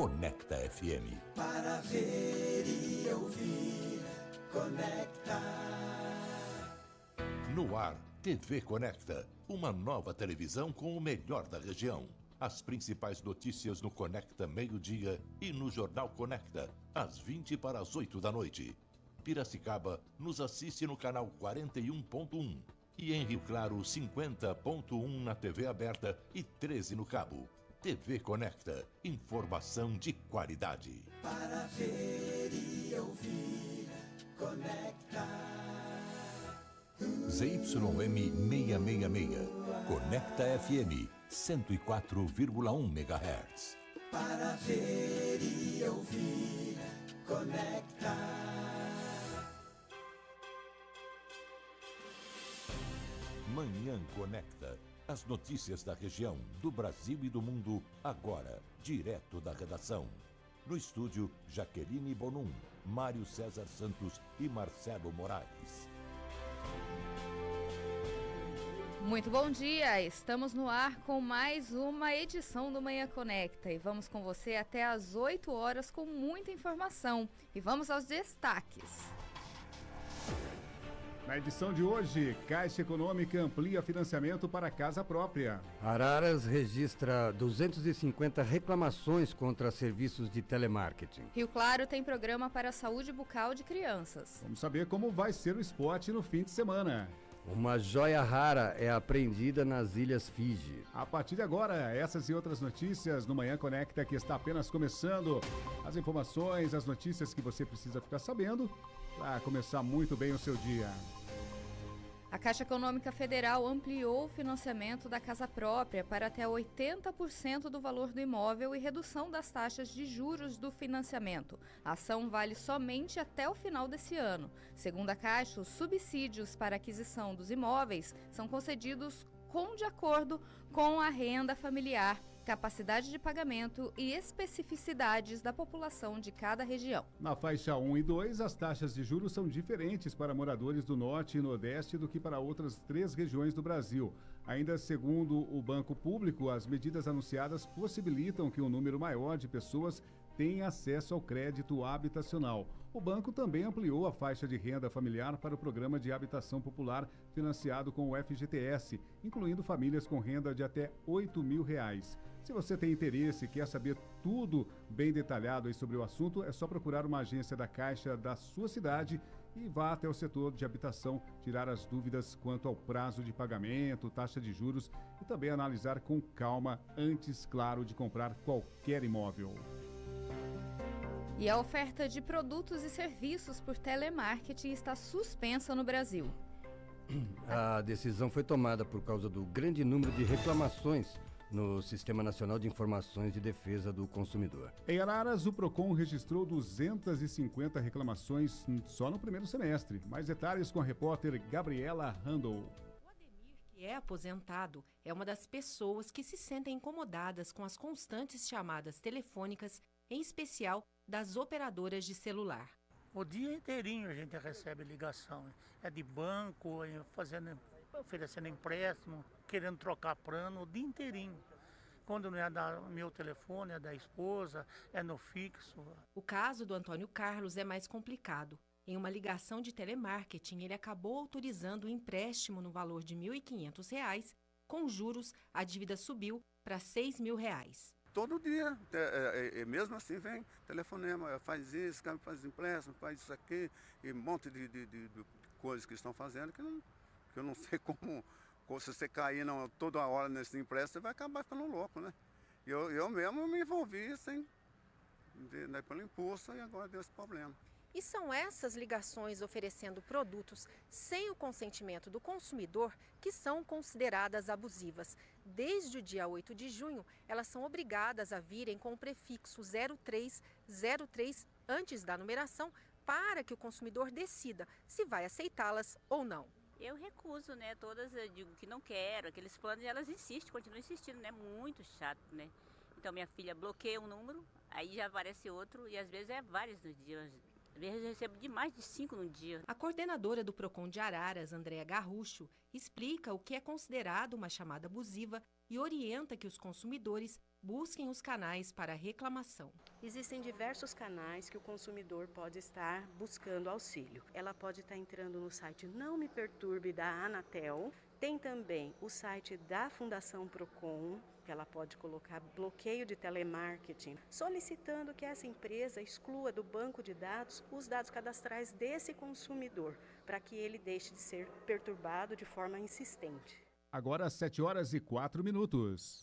Conecta FM. Para ver e ouvir, Conecta. No ar, TV Conecta, uma nova televisão com o melhor da região. As principais notícias no Conecta meio-dia e no Jornal Conecta, às 20 para as 8 da noite. Piracicaba nos assiste no canal 41.1 e em Rio Claro 50.1 na TV aberta e 13 no cabo. TV Conecta, informação de qualidade. Para ver e ouvir, Conecta. ZYM 666, Conecta FM 104,1 MHz. Para ver e ouvir, Conecta. Manhã Conecta. As notícias da região, do Brasil e do mundo, agora, direto da redação. No estúdio, Jaqueline Bonum, Mário César Santos e Marcelo Moraes. Muito bom dia, estamos no ar com mais uma edição do Manhã Conecta e vamos com você até às 8 horas com muita informação. E vamos aos destaques. Na edição de hoje, Caixa Econômica amplia financiamento para casa própria. Araras registra 250 reclamações contra serviços de telemarketing. Rio Claro tem programa para a saúde bucal de crianças. Vamos saber como vai ser o spot no fim de semana. Uma joia rara é apreendida nas Ilhas Fiji. A partir de agora, essas e outras notícias no Manhã Conecta, que está apenas começando. As informações, as notícias que você precisa ficar sabendo para começar muito bem o seu dia. A Caixa Econômica Federal ampliou o financiamento da casa própria para até 80% do valor do imóvel e redução das taxas de juros do financiamento. A ação vale somente até o final desse ano. Segundo a Caixa, os subsídios para aquisição dos imóveis são concedidos de acordo com a renda familiar, capacidade de pagamento e especificidades da população de cada região. Na faixa 1 e 2, as taxas de juros são diferentes para moradores do Norte e Nordeste do que para outras 3 regiões do Brasil. Ainda segundo o Banco Público, as medidas anunciadas possibilitam que um número maior de pessoas tenha acesso ao crédito habitacional. O banco também ampliou a faixa de renda familiar para o Programa de Habitação Popular financiado com o FGTS, incluindo famílias com renda de até R$8.000. Se você tem interesse e quer saber tudo bem detalhado aí sobre o assunto, é só procurar uma agência da Caixa da sua cidade e vá até o setor de habitação tirar as dúvidas quanto ao prazo de pagamento, taxa de juros e também analisar com calma antes, claro, de comprar qualquer imóvel. E a oferta de produtos e serviços por telemarketing está suspensa no Brasil. A decisão foi tomada por causa do grande número de reclamações no Sistema Nacional de Informações de Defesa do Consumidor. Em Araras, o PROCON registrou 250 reclamações só no primeiro semestre. Mais detalhes com a repórter Gabriela Randall. O Ademir, que é aposentado, é uma das pessoas que se sentem incomodadas com as constantes chamadas telefônicas, em especial das operadoras de celular. O dia inteirinho a gente recebe ligação. É de banco, oferecendo empréstimo, querendo trocar plano, o dia inteirinho. Quando não é da meu telefone, é da esposa, é no fixo. O caso do Antônio Carlos é mais complicado. Em uma ligação de telemarketing, ele acabou autorizando um empréstimo no valor de R$ 1.500. Com juros, a dívida subiu para R$ 6.000. Todo dia, mesmo assim vem telefonema, faz isso, faz empréstimo, faz isso aqui, e um monte de coisas que estão fazendo que eu não sei como, se você cair toda hora nesse empréstimo, você vai acabar ficando louco, né? Eu mesmo me envolvi pelo impulso e agora deu esse problema. E são essas ligações oferecendo produtos sem o consentimento do consumidor que são consideradas abusivas. Desde o dia 8 de junho, elas são obrigadas a virem com o prefixo 0303 antes da numeração para que o consumidor decida se vai aceitá-las ou não. Eu recuso, né? Todas eu digo que não quero, aqueles planos, e elas insistem, continuam insistindo, né? Muito chato, né? Então minha filha bloqueia um número, aí já aparece outro e às vezes é vários nos dias. Às vezes eu recebo de mais de 5 no dia. A coordenadora do PROCON de Araras, Andréa Garrucho, explica o que é considerado uma chamada abusiva e orienta que os consumidores busquem os canais para reclamação. Existem diversos canais que o consumidor pode estar buscando auxílio. Ela pode estar entrando no site Não Me Perturbe da Anatel. Tem também o site da Fundação Procon, que ela pode colocar bloqueio de telemarketing, solicitando que essa empresa exclua do banco de dados os dados cadastrais desse consumidor, para que ele deixe de ser perturbado de forma insistente. Agora, 7h04.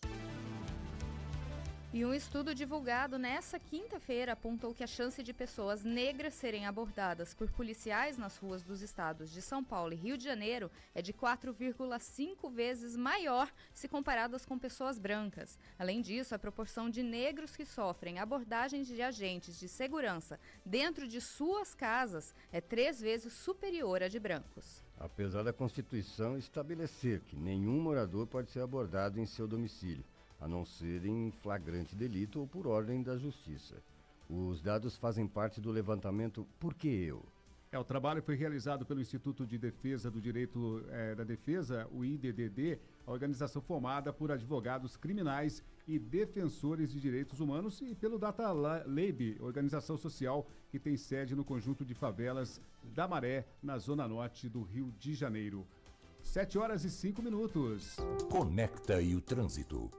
E um estudo divulgado nesta quinta-feira apontou que a chance de pessoas negras serem abordadas por policiais nas ruas dos estados de São Paulo e Rio de Janeiro é de 4,5 vezes maior se comparadas com pessoas brancas. Além disso, a proporção de negros que sofrem abordagens de agentes de segurança dentro de suas casas é 3 vezes superior à de brancos. Apesar da Constituição estabelecer que nenhum morador pode ser abordado em seu domicílio, a não ser em flagrante delito ou por ordem da Justiça. Os dados fazem parte do levantamento Por que Eu? O trabalho foi realizado pelo Instituto de Defesa do Direito da Defesa, o IDDD, a organização formada por advogados criminais e defensores de direitos humanos, e pelo Data Lab, organização social que tem sede no conjunto de favelas da Maré, na zona norte do Rio de Janeiro. 7h05. Conecta e o trânsito.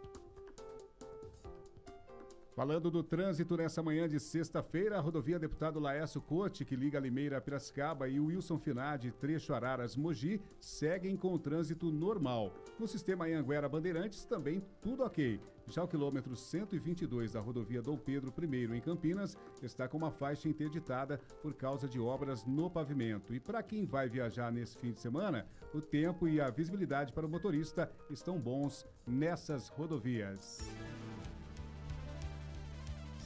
Falando do trânsito nessa manhã de sexta-feira, a rodovia Deputado Laércio Cote, que liga Limeira a Piracicaba, e o Wilson Finardi, trecho Araras-Mogi, seguem com o trânsito normal. No sistema Anhanguera Bandeirantes, também tudo ok. Já o quilômetro 122 da rodovia Dom Pedro I, em Campinas, está com uma faixa interditada por causa de obras no pavimento. E para quem vai viajar nesse fim de semana, o tempo e a visibilidade para o motorista estão bons nessas rodovias.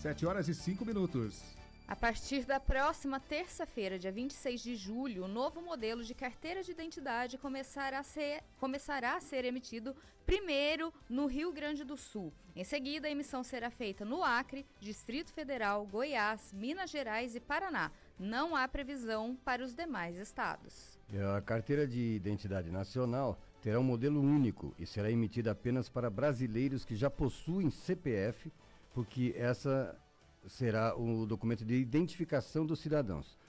7h05. A partir da próxima terça-feira, dia 26 de julho, o novo modelo de carteira de identidade começará a ser emitido primeiro no Rio Grande do Sul. Em seguida, a emissão será feita no Acre, Distrito Federal, Goiás, Minas Gerais e Paraná. Não há previsão para os demais estados. A carteira de identidade nacional terá um modelo único e será emitida apenas para brasileiros que já possuem CPF, porque essa será o documento de identificação dos cidadãos.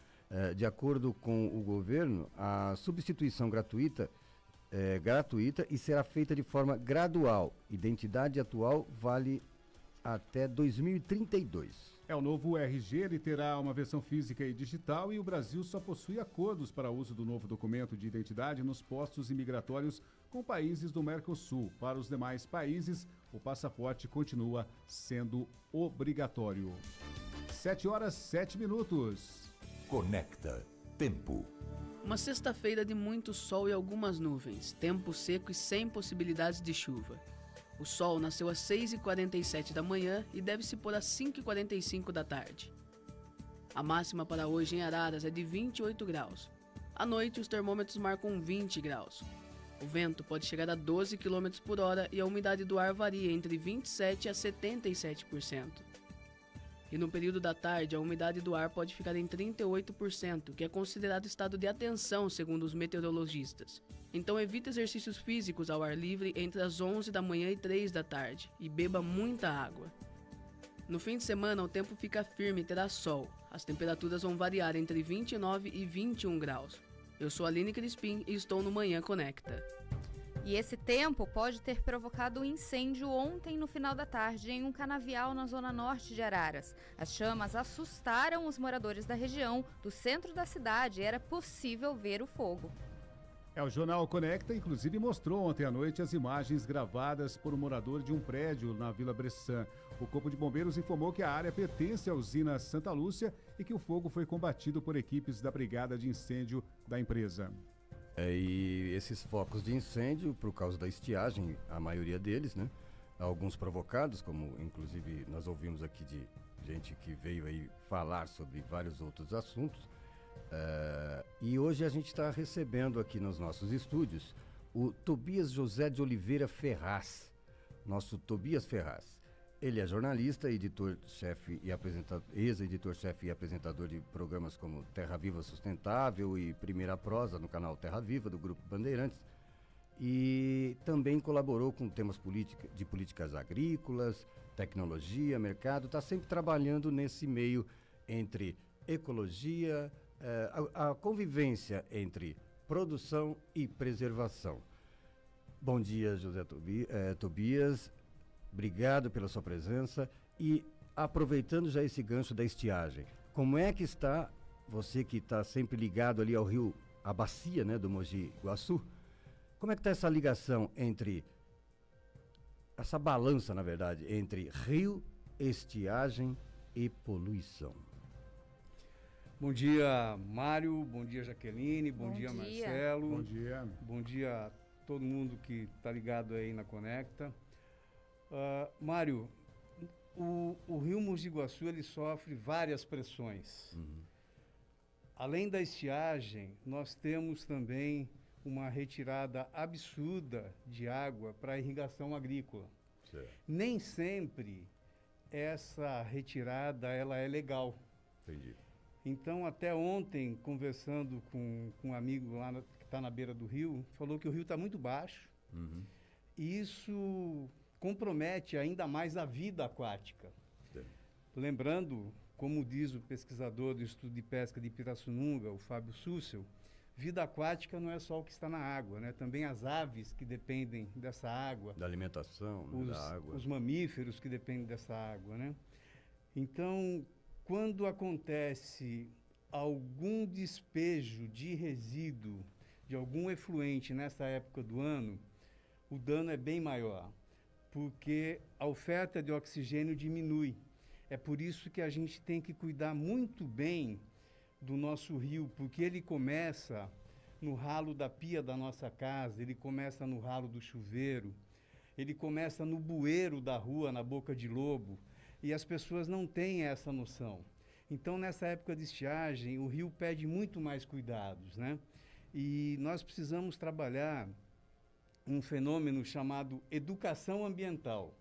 De acordo com o governo, a substituição gratuita é gratuita e será feita de forma gradual. Identidade atual vale até 2032. O novo RG, ele terá uma versão física e digital, e o Brasil só possui acordos para uso do novo documento de identidade nos postos imigratórios com países do Mercosul. Para os demais países, o passaporte continua sendo obrigatório. 7h07. Conecta. Tempo. Uma sexta-feira de muito sol e algumas nuvens. Tempo seco e sem possibilidades de chuva. O sol nasceu às 6h47 da manhã e deve se pôr às 5h45 da tarde. A máxima para hoje em Araras é de 28 graus. À noite, os termômetros marcam 20 graus. O vento pode chegar a 12 km por hora e a umidade do ar varia entre 27% a 77%. E no período da tarde, a umidade do ar pode ficar em 38%, que é considerado estado de atenção segundo os meteorologistas. Então evite exercícios físicos ao ar livre entre as 11 da manhã e 3 da tarde e beba muita água. No fim de semana, o tempo fica firme e terá sol. As temperaturas vão variar entre 29 e 21 graus. Eu sou a Aline Crispim e estou no Manhã Conecta. E esse tempo pode ter provocado um incêndio ontem no final da tarde em um canavial na zona norte de Araras. As chamas assustaram os moradores da região. Do centro da cidade era possível ver o fogo. O Jornal Conecta, inclusive, mostrou ontem à noite as imagens gravadas por um morador de um prédio na Vila Bressan. O Corpo de Bombeiros informou que a área pertence à usina Santa Lúcia e que o fogo foi combatido por equipes da Brigada de Incêndio da empresa. E esses focos de incêndio, por causa da estiagem, a maioria deles, né? Alguns provocados, como inclusive nós ouvimos aqui de gente que veio aí falar sobre vários outros assuntos. E hoje a gente está recebendo aqui nos nossos estúdios o Tobias José de Oliveira Ferraz, nosso Tobias Ferraz. Ele é jornalista, editor-chefe e ex-editor-chefe e apresentador de programas como Terra Viva Sustentável e Primeira Prosa no canal Terra Viva, do Grupo Bandeirantes. E também colaborou com temas de políticas agrícolas, tecnologia, mercado, está sempre trabalhando nesse meio entre ecologia, a convivência entre produção e preservação. Bom dia, José Tobias, obrigado pela sua presença e aproveitando já esse gancho da estiagem, como é que está, você que está sempre ligado ali ao rio, a bacia, né, do Mogi Guaçu, como é que está essa ligação entre, essa balança, na verdade, entre rio, estiagem e poluição? Bom dia, Mário, bom dia, Jaqueline, bom dia, Marcelo. Bom dia. Bom dia a todo mundo que está ligado aí na Conecta. Mário, o rio Mogi Guaçu, ele sofre várias pressões. Além da estiagem, nós temos também uma retirada absurda de água para a irrigação agrícola. Certo. Nem sempre essa retirada ela é legal. Entendi. Então, até ontem, conversando com um amigo lá que está na beira do rio, falou que o rio está muito baixo. E isso compromete ainda mais a vida aquática. Lembrando, como diz o pesquisador do Instituto de Pesca de Pirassununga, o Fábio Sussel, vida aquática não é só o que está na água, né? Também as aves que dependem dessa água. Da alimentação, né, da água. Os mamíferos que dependem dessa água, né? Então, quando acontece algum despejo de resíduo, de algum efluente nessa época do ano, o dano é bem maior, porque a oferta de oxigênio diminui. É por isso que a gente tem que cuidar muito bem do nosso rio, porque ele começa no ralo da pia da nossa casa, ele começa no ralo do chuveiro, ele começa no bueiro da rua, na Boca de Lobo, e as pessoas não têm essa noção. Então, nessa época de estiagem, o rio pede muito mais cuidados, né? E nós precisamos trabalhar um fenômeno chamado educação ambiental.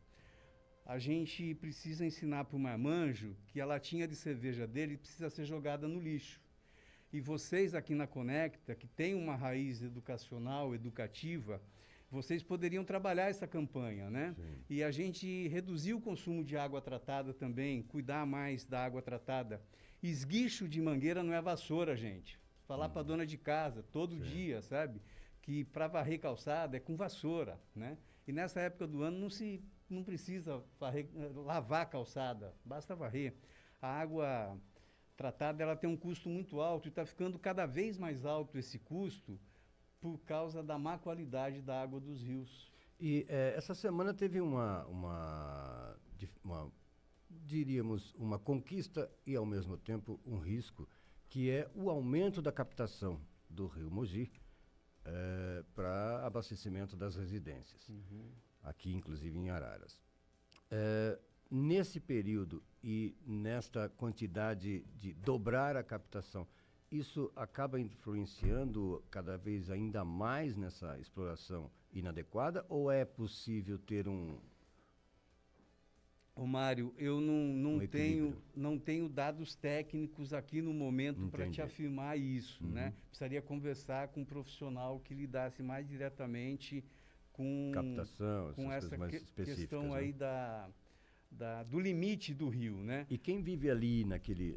A gente precisa ensinar para o marmanjo que a latinha de cerveja dele precisa ser jogada no lixo. E vocês aqui na Conecta, que tem uma raiz educacional, educativa, vocês poderiam trabalhar essa campanha, né? Sim. E a gente reduzir o consumo de água tratada também, cuidar mais da água tratada. Esguicho de mangueira não é vassoura, gente. Falar para a dona de casa todo dia, sabe? Que para varrer calçada é com vassoura, né? E nessa época do ano não precisa lavar a calçada, basta varrer. A água tratada ela tem um custo muito alto e está ficando cada vez mais alto esse custo por causa da má qualidade da água dos rios. E essa semana teve diríamos, uma conquista e, ao mesmo tempo, um risco, que é o aumento da captação do rio Mogi para abastecimento das residências, aqui, inclusive, em Araras. Nesse período e nesta quantidade de dobrar a captação, isso acaba influenciando cada vez ainda mais nessa exploração inadequada ou é possível ter Ô Mário, eu não tenho dados técnicos aqui no momento para te afirmar isso, né? Precisaria conversar com um profissional que lidasse mais diretamente com captação, com essa questão, né? aí do limite do rio, né? E quem vive ali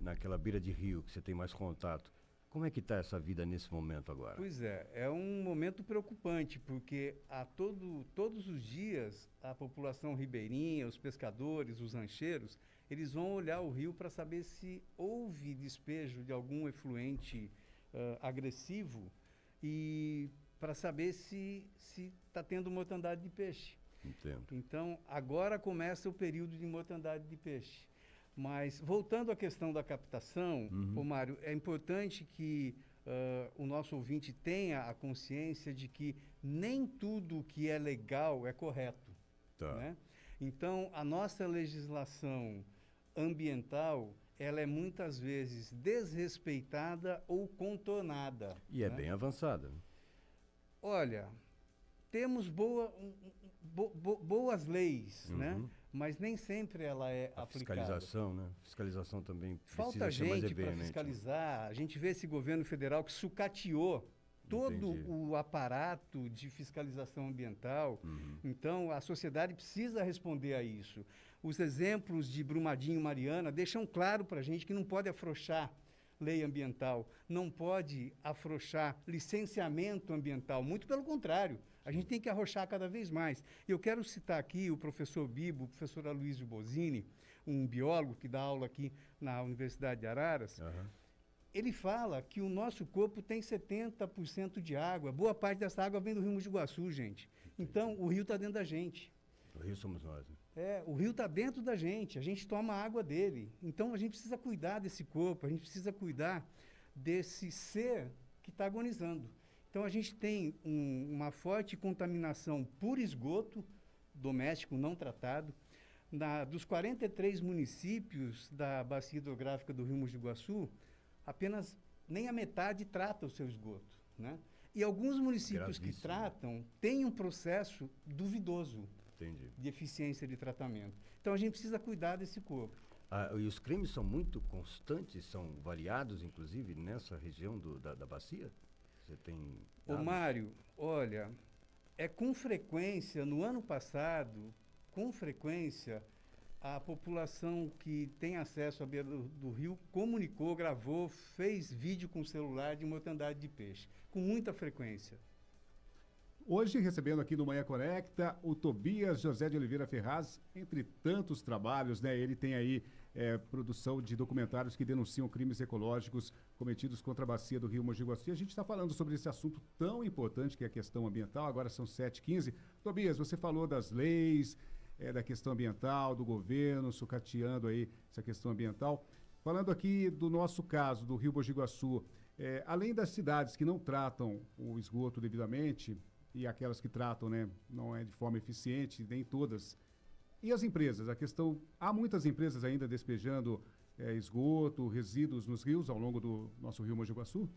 naquela beira de rio que você tem mais contato, como é que está essa vida nesse momento agora? Pois é um momento preocupante, porque todos os dias a população ribeirinha, os pescadores, os rancheiros, eles vão olhar o rio para saber se houve despejo de algum efluente agressivo e para saber se está tendo mortandade de peixe. Entendo. Então, agora começa o período de mortandade de peixe. Mas, voltando à questão da captação, ô Mário, é importante que o nosso ouvinte tenha a consciência de que nem tudo que é legal é correto. Tá. Né? Então, a nossa legislação ambiental, ela é muitas vezes desrespeitada ou contornada. E é bem avançada. Olha, temos boas leis, né? Mas nem sempre ela é aplicada. Fiscalização, né? Fiscalização também falta gente para fiscalizar. A gente vê esse governo federal que sucateou todo o aparato de fiscalização ambiental. Então, a sociedade precisa responder a isso. Os exemplos de Brumadinho, Mariana, deixam claro para a gente que não pode afrouxar lei ambiental, não pode afrouxar licenciamento ambiental, muito pelo contrário, a gente tem que arrochar cada vez mais. Eu quero citar aqui o professor Bibo, o professor Aloysio Bosini, um biólogo que dá aula aqui na Universidade de Araras. Ele fala que o nosso corpo tem 70% de água, boa parte dessa água vem do Rio Mogi do Iguaçu, gente. Então, o rio está dentro da gente. O rio somos nós, né? O rio está dentro da gente, a gente toma a água dele. Então, a gente precisa cuidar desse corpo, a gente precisa cuidar desse ser que está agonizando. Então, a gente tem uma forte contaminação por esgoto doméstico não tratado. Dos 43 municípios da bacia hidrográfica do Rio Mogi do Iguaçu, apenas nem a metade trata o seu esgoto, né? E alguns municípios que tratam têm um processo duvidoso. Entendi. De eficiência de tratamento. Então, a gente precisa cuidar desse corpo. E os crimes são muito constantes, são variados, inclusive, nessa região da bacia? Você tem dados? Ô, Mário, olha, com frequência, no ano passado, com frequência, a população que tem acesso à beira do rio comunicou, gravou, fez vídeo com celular de mortandade de peixe, com muita frequência. Hoje, recebendo aqui no Manhã Conecta, o Tobias José de Oliveira Ferraz, entre tantos trabalhos, né? Ele tem aí produção de documentários que denunciam crimes ecológicos cometidos contra a bacia do Rio Mogi Guaçu. E a gente está falando sobre esse assunto tão importante que é a questão ambiental. Agora são 7h15. Tobias, você falou das leis, da questão ambiental, do governo, sucateando aí essa questão ambiental. Falando aqui do nosso caso, do Rio Mogi Guaçu, além das cidades que não tratam o esgoto devidamente, e aquelas que tratam, né, não é de forma eficiente, nem todas. E as empresas? Há muitas empresas ainda despejando esgoto, resíduos nos rios ao longo do nosso Rio Mogi Guaçu?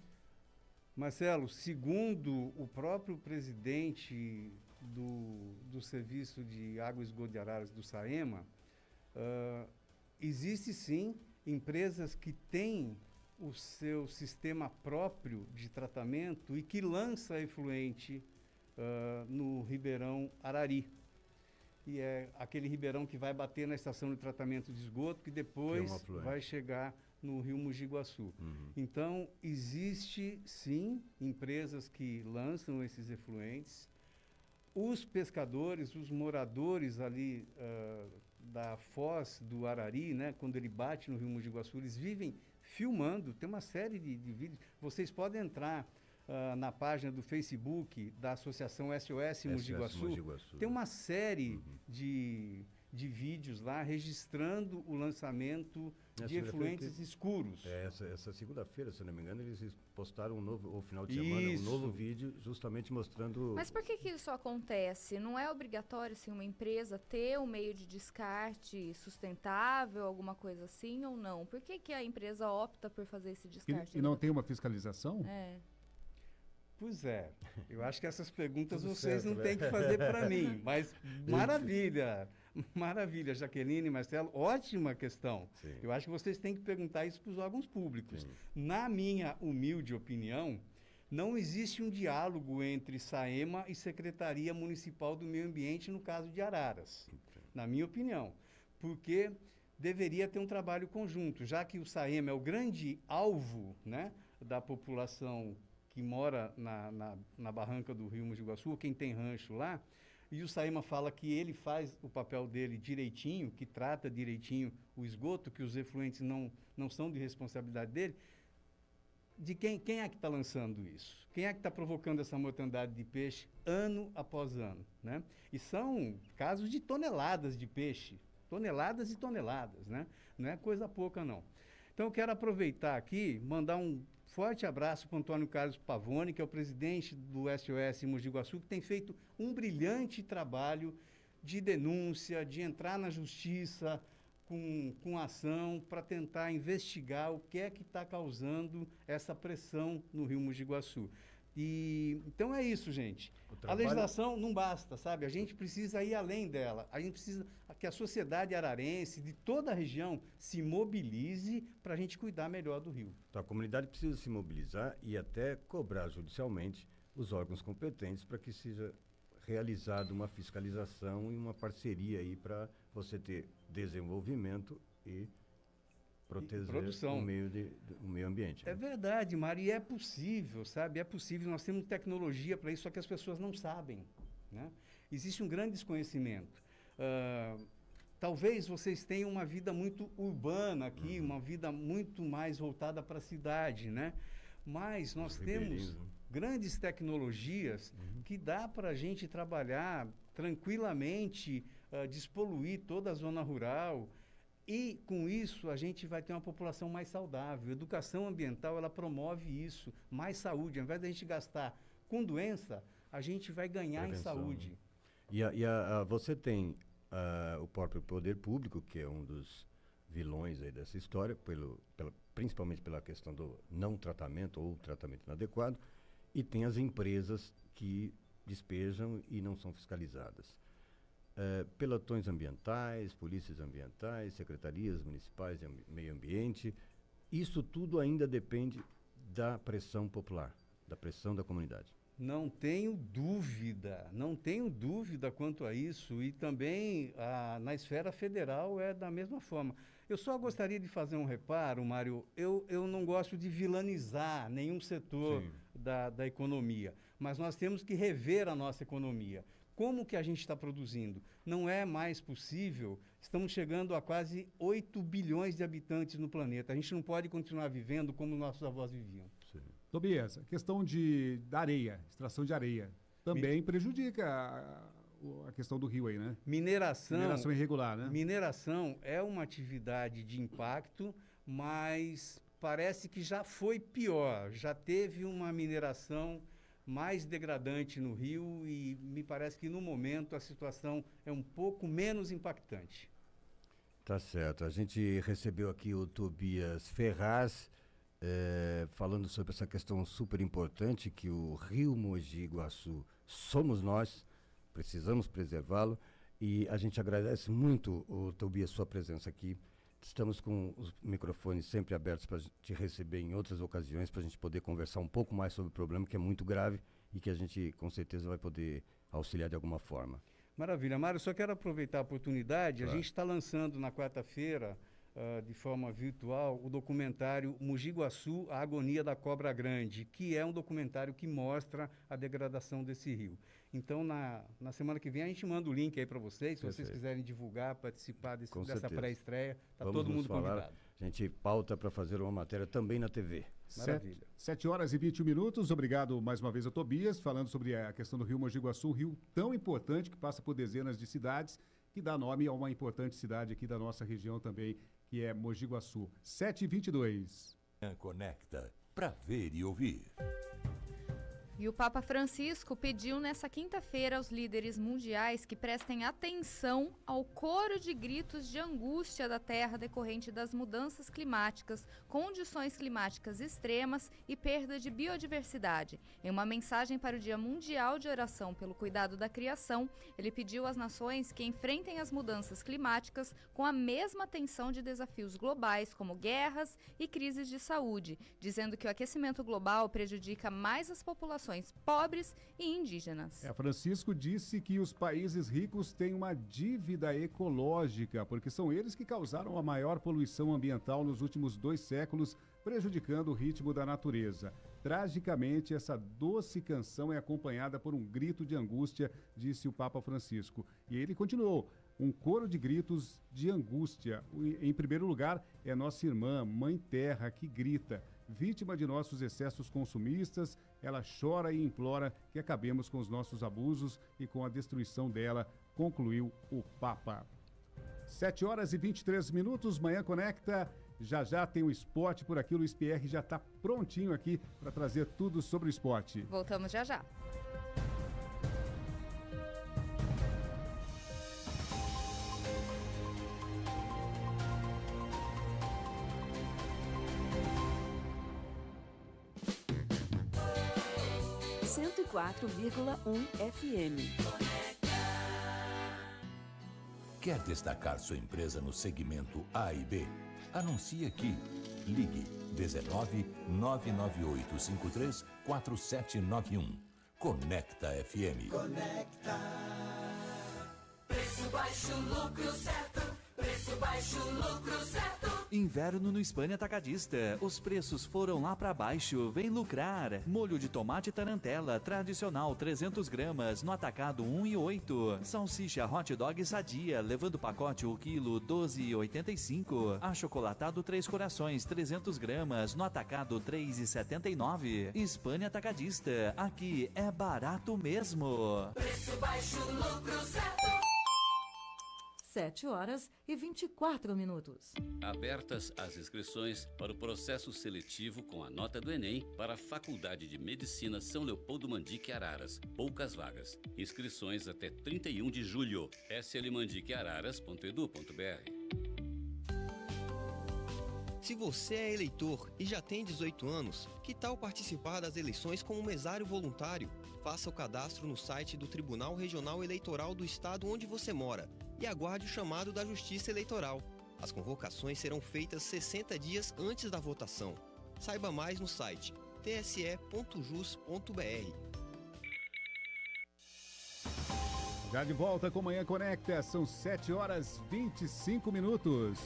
Marcelo, segundo o próprio presidente do Serviço de Água e Esgoto de Araras, do SAEMA, existe sim empresas que têm o seu sistema próprio de tratamento e que lança efluente no Ribeirão Arari. E é aquele ribeirão que vai bater na estação de tratamento de esgoto, que depois vai chegar no Rio Mogi Guaçu. Então, existe, sim, empresas que lançam esses efluentes. Os pescadores, os moradores ali da foz do Arari, né, quando ele bate no Rio Mogi Guaçu, eles vivem filmando. Tem uma série de vídeos. Vocês podem entrar na página do Facebook da Associação SOS Mogi Guaçu. Tem uma série de vídeos lá registrando o lançamento de efluentes escuros. Essa segunda-feira, se não me engano, eles postaram ou final de semana, um novo vídeo justamente mostrando... Mas por que isso acontece? Não é obrigatório, assim, uma empresa ter um meio de descarte sustentável, alguma coisa assim, ou não? Por que a empresa opta por fazer esse descarte? E não tem uma fiscalização? Pois é, eu acho que essas perguntas vocês não têm que fazer para mim, mas maravilha, Jaqueline, Marcelo, ótima questão. Sim. Eu acho que vocês têm que perguntar isso para os órgãos públicos. Sim. Na minha humilde opinião, não existe um diálogo entre SAEMA e Secretaria Municipal do Meio Ambiente no caso de Araras, na minha opinião, porque deveria ter um trabalho conjunto, já que o SAEMA é o grande alvo, né, da população que mora na barranca do Rio Mogi Guaçu, quem tem rancho lá, e o SAEMA fala que ele faz o papel dele direitinho, que trata direitinho o esgoto, que os efluentes não são de responsabilidade dele. De quem é que está lançando isso? Quem é que está provocando essa mortandade de peixe ano após ano, né? E são casos de toneladas de peixe, toneladas e toneladas, né? Não é coisa pouca, não. Então, eu quero aproveitar aqui, mandar um forte abraço para o Antônio Carlos Pavone, que é o presidente do SOS Mogi Guaçu, que tem feito um brilhante trabalho de denúncia, de entrar na justiça com ação para tentar investigar o que é que está causando essa pressão no Rio Mogi Guaçu. Então é isso, gente. A legislação não basta, sabe? A gente precisa ir além dela. A gente precisa que a sociedade ararense, de toda a região, se mobilize para a gente cuidar melhor do rio. Então, a comunidade precisa se mobilizar e até cobrar judicialmente os órgãos competentes para que seja realizada uma fiscalização e uma parceria aí para você ter desenvolvimento e proteger produção. o meio ambiente. É verdade, Mário, e é possível, sabe? É possível, nós temos tecnologia para isso, só que as pessoas não sabem, né? Existe um grande desconhecimento. Talvez vocês tenham uma vida muito urbana aqui, uma vida muito mais voltada para a cidade, né? Mas nós temos grandes tecnologias que dá para a gente trabalhar tranquilamente, despoluir toda a zona rural. E, com isso, a gente vai ter uma população mais saudável. A educação ambiental, ela promove isso, mais saúde. Ao invés de a gente gastar com doença, a gente vai ganhar prevenção, em saúde. Você tem o próprio poder público, que é um dos vilões aí dessa história, principalmente pela questão do não tratamento ou tratamento inadequado, e tem as empresas que despejam e não são fiscalizadas. Pelotões ambientais, polícias ambientais, secretarias municipais de meio ambiente, isso tudo ainda depende da pressão popular, da pressão da comunidade. Não tenho dúvida quanto a isso, e também na esfera federal é da mesma forma. Eu só gostaria de fazer um reparo, Mário, eu não gosto de vilanizar nenhum setor da economia, mas nós temos que rever a nossa economia. Como que a gente está produzindo? Não é mais possível, estamos chegando a quase 8 bilhões de habitantes no planeta, a gente não pode continuar vivendo como nossos avós viviam. Sim. Tobias, a questão da areia, extração de areia, também prejudica a questão do rio aí, né? Mineração irregular, né? Mineração é uma atividade de impacto, mas parece que já foi pior, já teve uma mineração mais degradante no rio e me parece que no momento a situação é um pouco menos impactante. Tá certo. A gente recebeu aqui o Tobias Ferraz, falando sobre essa questão super importante, que o rio Mogi Guaçu somos nós, precisamos preservá-lo, e a gente agradece muito, Tobias, sua presença aqui. Estamos com os microfones sempre abertos para te receber em outras ocasiões, para a gente poder conversar um pouco mais sobre o problema, que é muito grave e que a gente com certeza vai poder auxiliar de alguma forma. Maravilha. Mário, só quero aproveitar a oportunidade. Claro. A gente está lançando na quarta-feira, de forma virtual, o documentário Mogi Guaçu, a agonia da cobra grande, que é um documentário que mostra a degradação desse rio. Então, na semana que vem, a gente manda o link aí para vocês, se vocês quiserem divulgar, participar dessa pré-estreia, está todo mundo convidado. A gente pauta para fazer uma matéria também na TV. Maravilha. 7h21. Obrigado mais uma vez a Tobias, falando sobre a questão do rio Mogi Guaçu, um rio tão importante que passa por dezenas de cidades, que dá nome a uma importante cidade aqui da nossa região também, que é Mogi Guaçu. 7h22. Conecta para ver e ouvir. E o Papa Francisco pediu nessa quinta-feira aos líderes mundiais que prestem atenção ao coro de gritos de angústia da Terra decorrente das mudanças climáticas, condições climáticas extremas e perda de biodiversidade. Em uma mensagem para o Dia Mundial de Oração pelo Cuidado da Criação, ele pediu às nações que enfrentem as mudanças climáticas com a mesma atenção de desafios globais, como guerras e crises de saúde, dizendo que o aquecimento global prejudica mais as populações pobres e indígenas. Francisco disse que os países ricos têm uma dívida ecológica, porque são eles que causaram a maior poluição ambiental nos últimos 2 séculos, prejudicando o ritmo da natureza. Tragicamente, essa doce canção é acompanhada por um grito de angústia, disse o Papa Francisco. E ele continuou: um coro de gritos de angústia. Em primeiro lugar, é nossa irmã, Mãe Terra, que grita. Vítima de nossos excessos consumistas, ela chora e implora que acabemos com os nossos abusos e com a destruição dela, concluiu o Papa. 7h23, Manhã Conecta. Já tem o esporte por aqui, o Luiz Pierre já está prontinho aqui para trazer tudo sobre o esporte. Voltamos já. FM. Quer destacar sua empresa no segmento A e B? Anuncie aqui. Ligue 19 99853 4791. Conecta FM. Conecta. Preço baixo, lucro certo. Preço baixo, lucro certo. Inverno no Hispânia Atacadista. Os preços foram lá para baixo. Vem lucrar. Molho de tomate tarantela tradicional 300 gramas no atacado 1,8. Salsicha hot dog sadia levando pacote o quilo 12,85. Achocolatado 3 corações 300 gramas no atacado 3,79. Hispânia Atacadista. Aqui é barato mesmo. Preço baixo, lucro certo. 7h24. Abertas as inscrições para o processo seletivo com a nota do Enem para a Faculdade de Medicina São Leopoldo Mandique Araras. Poucas vagas. Inscrições até 31 de julho. slmandiqueararas.edu.br. Se você é eleitor e já tem 18 anos, que tal participar das eleições como mesário voluntário? Faça o cadastro no site do Tribunal Regional Eleitoral do estado onde você mora e aguarde o chamado da Justiça Eleitoral. As convocações serão feitas 60 dias antes da votação. Saiba mais no site tse.jus.br. Já de volta com Manhã Conecta, são 7h25.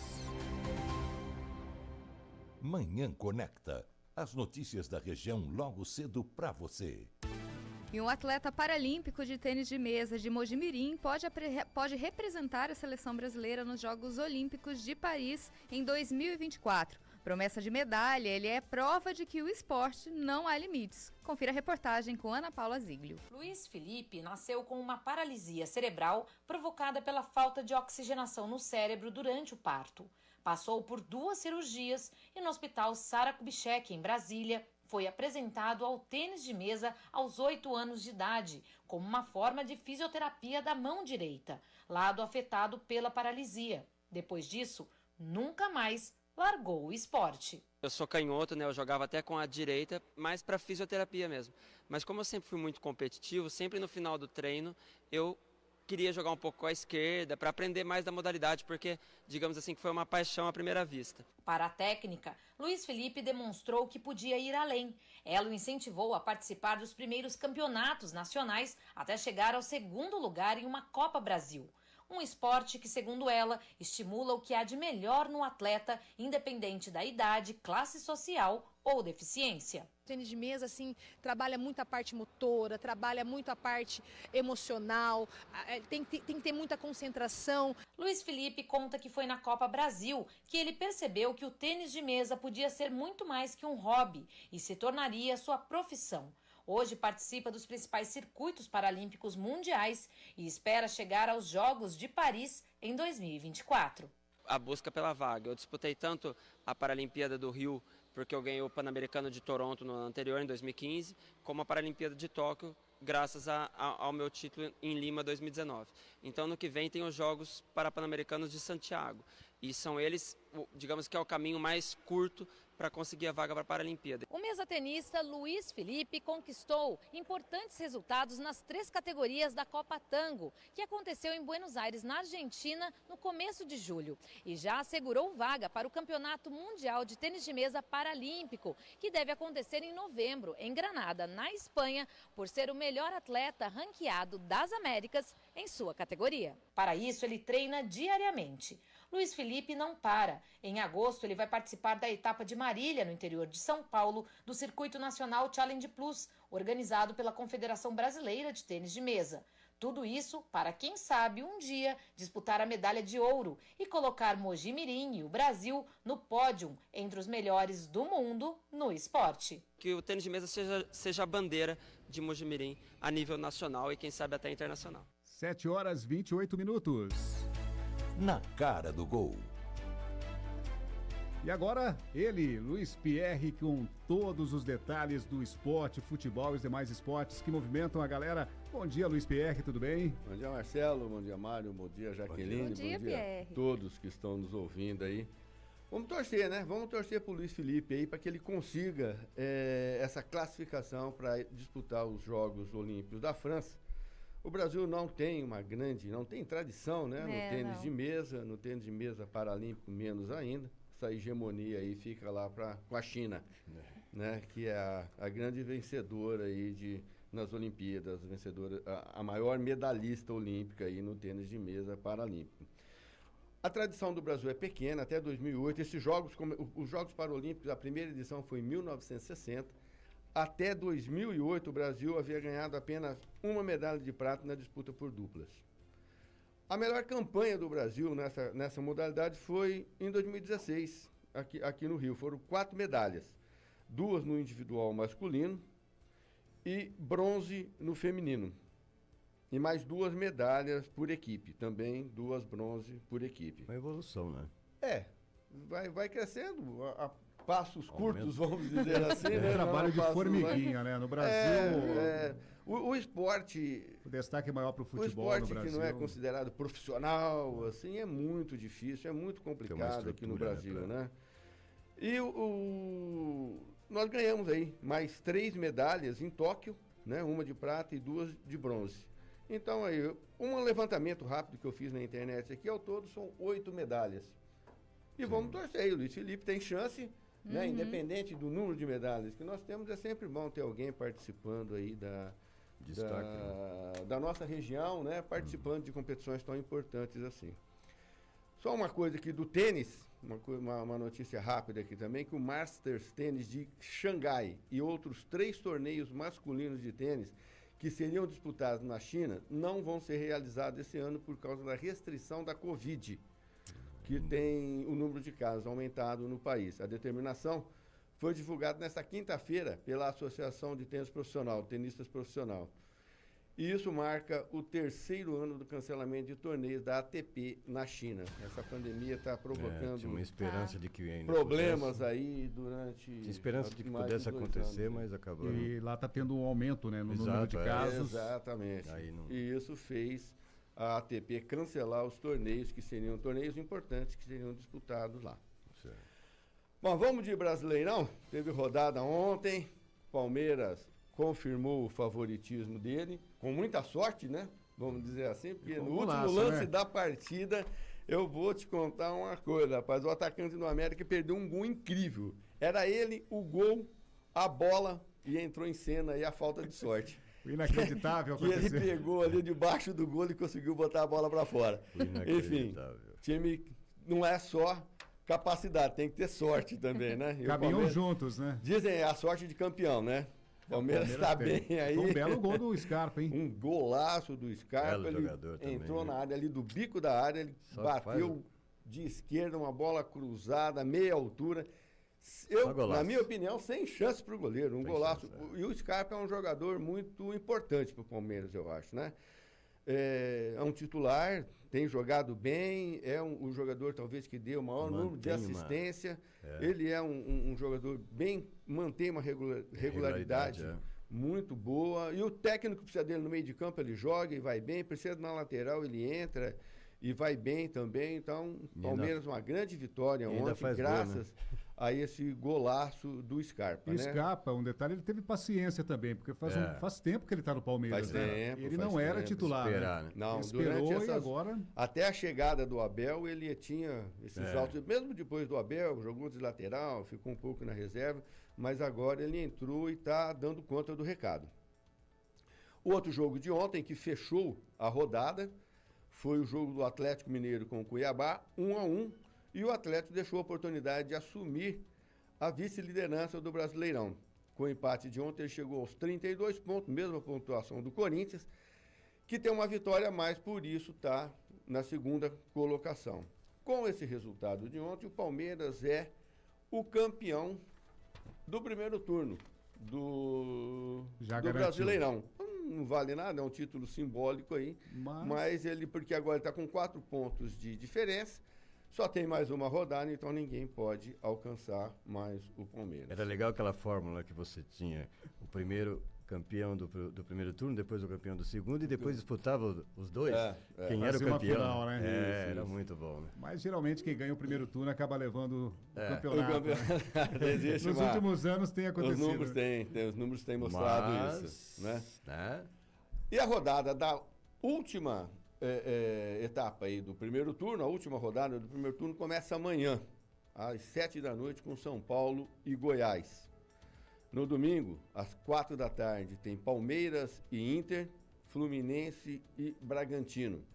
Manhã Conecta. As notícias da região logo cedo para você. E um atleta paralímpico de tênis de mesa de Mojimirim pode representar a seleção brasileira nos Jogos Olímpicos de Paris em 2024. Promessa de medalha, ele é prova de que o esporte não há limites. Confira a reportagem com Ana Paula Ziglio. Luiz Felipe nasceu com uma paralisia cerebral provocada pela falta de oxigenação no cérebro durante o parto. Passou por 2 cirurgias e no Hospital Sara Kubitschek, em Brasília, foi apresentado ao tênis de mesa aos 8 anos de idade, como uma forma de fisioterapia da mão direita, lado afetado pela paralisia. Depois disso, nunca mais largou o esporte. Eu sou canhoto, né? Eu jogava até com a direita, mais para fisioterapia mesmo. Mas como eu sempre fui muito competitivo, sempre no final do treino eu queria jogar um pouco com a esquerda para aprender mais da modalidade, porque, digamos assim, que foi uma paixão à primeira vista. Para a técnica, Luiz Felipe demonstrou que podia ir além. Ela o incentivou a participar dos primeiros campeonatos nacionais até chegar ao 2º lugar em uma Copa Brasil. Um esporte que, segundo ela, estimula o que há de melhor no atleta, independente da idade, classe social ou deficiência. O tênis de mesa, assim, trabalha muito a parte motora, trabalha muito a parte emocional, tem que ter muita concentração. Luiz Felipe conta que foi na Copa Brasil que ele percebeu que o tênis de mesa podia ser muito mais que um hobby e se tornaria sua profissão. Hoje participa dos principais circuitos paralímpicos mundiais e espera chegar aos Jogos de Paris em 2024. A busca pela vaga. Eu disputei tanto a Paralimpíada do Rio, porque eu ganhei o Pan-Americano de Toronto no ano anterior, em 2015, como a Paralimpíada de Tóquio, graças ao meu título em Lima 2019. Então, no que vem tem os Jogos Pan-Americanos de Santiago. E são eles, digamos que é o caminho mais curto para conseguir a vaga para a Paralimpíada. O mesatenista Luiz Felipe conquistou importantes resultados nas 3 categorias da Copa Tango, que aconteceu em Buenos Aires, na Argentina, no começo de julho. E já assegurou vaga para o Campeonato Mundial de Tênis de Mesa Paralímpico, que deve acontecer em novembro, em Granada, na Espanha, por ser o melhor atleta ranqueado das Américas em sua categoria. Para isso, ele treina diariamente. Luiz Felipe não para. Em agosto, ele vai participar da etapa de Marília, no interior de São Paulo, do Circuito Nacional Challenge Plus, organizado pela Confederação Brasileira de Tênis de Mesa. Tudo isso para, quem sabe, um dia disputar a medalha de ouro e colocar Mojimirim e o Brasil no pódio entre os melhores do mundo no esporte. Que o tênis de mesa seja a bandeira de Mojimirim a nível nacional e, quem sabe, até internacional. 7h28. Na cara do gol. E agora, ele, Luiz Pierre, com todos os detalhes do esporte, futebol e os demais esportes que movimentam a galera. Bom dia, Luiz Pierre, tudo bem? Bom dia, Marcelo, bom dia, Mário, bom dia, Jaqueline, bom dia, Pierre. A todos que estão nos ouvindo aí. Vamos torcer, né? Vamos torcer pro Luiz Felipe aí, para que ele consiga essa classificação para disputar os Jogos Olímpicos da França. O Brasil não tem não tem tradição, né? No tênis de mesa, no tênis de mesa paralímpico menos ainda. Essa hegemonia aí fica lá com a China, né? Que é a grande vencedora aí nas Olimpíadas, vencedora, a maior medalhista olímpica aí no tênis de mesa paralímpico. A tradição do Brasil é pequena, até 2008. Os Jogos Paralímpicos, a primeira edição foi em 1960. Até 2008, o Brasil havia ganhado apenas uma medalha de prata na disputa por duplas. A melhor campanha do Brasil nessa modalidade foi em 2016, aqui no Rio. Foram 4 medalhas, 2 no individual masculino e bronze no feminino. E mais 2 medalhas por equipe, também 2 bronze por equipe. Uma evolução, né? Vai crescendo a passos curtos, vamos dizer assim. É né? trabalho de formiguinha, né? No Brasil... O esporte... O destaque é maior para o futebol no Brasil. O esporte Brasil. que não é considerado profissional, assim, é muito difícil, é muito complicado aqui no Brasil, né? E nós ganhamos aí mais 3 medalhas em Tóquio, né? Uma de prata e 2 de bronze. Então, aí, um levantamento rápido que eu fiz na internet aqui, ao todo são 8 medalhas. E vamos torcer aí, o Luiz Felipe tem chance, né? Independente do número de medalhas que nós temos, é sempre bom ter alguém participando aí da nossa região, né? Participando de competições tão importantes assim. Só uma coisa aqui do tênis, uma notícia rápida aqui também, que o Masters Tênis de Xangai e outros 3 torneios masculinos de tênis que seriam disputados na China não vão ser realizados esse ano por causa da restrição da Covid, que tem o número de casos aumentado no país. A determinação foi divulgada nesta quinta-feira pela Associação de Tênis Profissional, Tenistas Profissional. E isso marca o 3º ano do cancelamento de torneios da ATP na China. Essa pandemia está provocando tinha uma esperança de que ainda problemas aí durante... Tinha esperança de que pudesse acontecer, mas acabou. E lá está tendo um aumento, né, no número de casos. Exatamente. Aí não... E isso fez a ATP cancelar os torneios, que seriam torneios importantes, que seriam disputados lá. Certo. Bom, vamos de Brasileirão. Teve rodada ontem, Palmeiras confirmou o favoritismo dele, com muita sorte, né? Vamos dizer assim, porque no último lance da partida, eu vou te contar uma coisa, rapaz. O atacante do América perdeu um gol incrível. Era ele, o gol, a bola, e entrou em cena aí a falta de sorte. Inacreditável que ele pegou ali debaixo do gol e conseguiu botar a bola para fora. Enfim, time não é só capacidade, tem que ter sorte também, né? Caminham juntos, né? Dizem a sorte de campeão, né? O Palmeiras está bem aí. Foi um belo gol do Scarpa, hein? Um golaço do Scarpa. Belo ele jogador entrou também, na área ali do bico da área, ele bateu de esquerda, uma bola cruzada, meia altura. Na minha opinião, sem chance para o goleiro. Um golaço. E o Scarpa é um jogador muito importante para o Palmeiras, eu acho, né? É um titular, tem jogado bem, o jogador talvez que dê o maior número de assistência. Ele é um jogador mantém uma regularidade muito boa. E o técnico precisa dele no meio de campo, ele joga e vai bem. Precisa na lateral, ele entra e vai bem também. Então, Palmeiras, uma grande vitória ontem, graças a esse golaço do Scarpa. E Scarpa, um detalhe, ele teve paciência também, porque faz tempo que ele está no Palmeiras. Faz tempo, ele não era titular. Esperar, né? Não, esperou e agora... Até a chegada do Abel, ele tinha esses altos. Mesmo depois do Abel, jogou de lateral, ficou um pouco na reserva, mas agora ele entrou e está dando conta do recado. O outro jogo de ontem, que fechou a rodada, foi o jogo do Atlético Mineiro com o Cuiabá, 1-1, e o Atlético deixou a oportunidade de assumir a vice-liderança do Brasileirão. Com o empate de ontem, ele chegou aos 32 pontos, mesma pontuação do Corinthians, que tem uma vitória a mais, por isso está na 2ª colocação. Com esse resultado de ontem, o Palmeiras é o campeão do primeiro turno do Brasileirão. Não vale nada, é um título simbólico aí, mas ele, porque agora está com 4 pontos de diferença, só tem mais uma rodada, então ninguém pode alcançar mais o Palmeiras. Era legal aquela fórmula que você tinha, o primeiro campeão do primeiro turno, depois o campeão do segundo, e depois disputava os dois, quem era o campeão. Final, né? Era muito bom, né? Mas geralmente quem ganha o primeiro turno acaba levando o campeonato. Nos últimos anos tem acontecido. Os números têm mostrado isso, né? E a rodada da última etapa aí do primeiro turno, a última rodada do primeiro turno começa amanhã, às 19h, com São Paulo e Goiás. No domingo, às 16h, tem Palmeiras e Inter, Fluminense e Bragantino.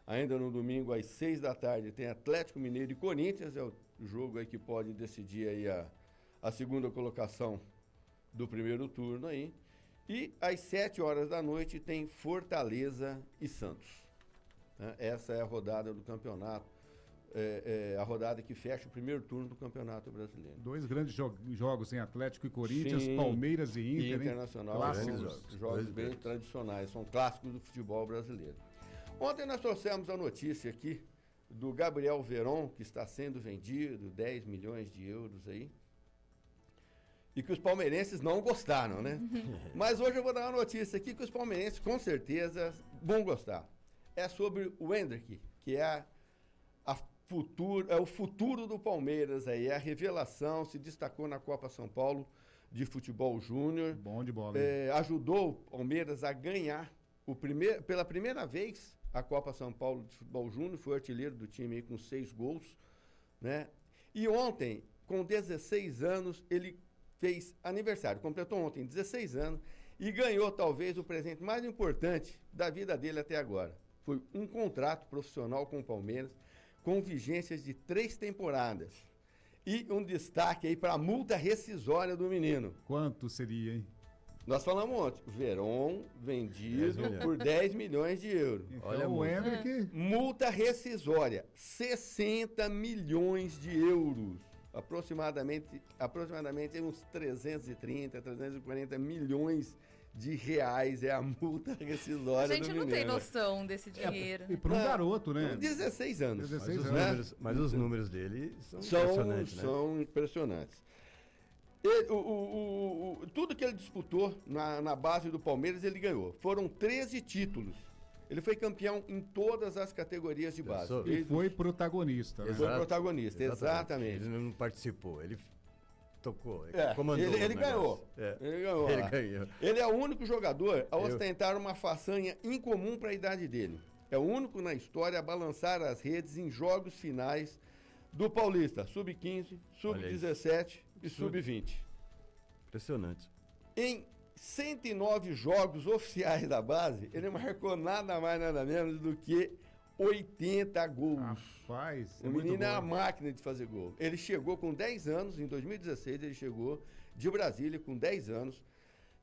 Ainda no domingo, às 6 da tarde, tem Atlético Mineiro e Corinthians. É o jogo aí que pode decidir aí a segunda colocação do primeiro turno aí. E às 7 horas da noite tem Fortaleza e Santos. Essa é a rodada do campeonato. A rodada que fecha o primeiro turno do Campeonato Brasileiro. 2 grandes jogos em Atlético e Corinthians, Sim, Palmeiras e Inter. Internacional. Jogos bem tradicionais, são clássicos do futebol brasileiro. Ontem nós trouxemos a notícia aqui do Gabriel Veron, que está sendo vendido, 10 milhões de euros aí. E que os palmeirenses não gostaram, né? Mas hoje eu vou dar uma notícia aqui que os palmeirenses com certeza vão gostar. É sobre o Hendrick, que é o futuro do Palmeiras aí, a revelação, se destacou na Copa São Paulo de futebol júnior. Bom de bola. Ajudou o Palmeiras a ganhar pela primeira vez a Copa São Paulo de futebol júnior, foi artilheiro do time aí com 6 gols, né? E ontem, com 16 anos, ele fez aniversário, completou ontem 16 anos e ganhou talvez o presente mais importante da vida dele até agora. Foi um contrato profissional com o Palmeiras, com vigências de 3 temporadas. E um destaque aí para a multa rescisória do menino. Quanto seria, hein? Nós falamos ontem, Veron vendido por 10 milhões de euros. Então, olha o Hendrick. Multa rescisória, 60 milhões de euros. Aproximadamente uns 330, 340 milhões de reais é a multa rescisória do A gente não tem noção desse dinheiro. E para um garoto, né? 16 anos. 16 anos. Mas os números dele são impressionantes, né? São impressionantes. Tudo que ele disputou na base do Palmeiras, ele ganhou. Foram 13 títulos. Ele foi campeão em todas as categorias de base. E foi protagonista. Né? Foi protagonista, exatamente. Ele não participou, ele tocou, comandou. Ele ganhou. Ele ganhou. Ele ganhou. Ele é o único jogador a ostentar uma façanha incomum para a idade dele. É o único na história a balançar as redes em jogos finais do Paulista. Sub-15, Sub-17 e Sub-20. Impressionante. Em 109 jogos oficiais da base, ele marcou nada mais, nada menos do que 80 gols. Rapaz, o menino é uma máquina de fazer gol. Ele chegou com 10 anos, em 2016 ele chegou de Brasília com 10 anos.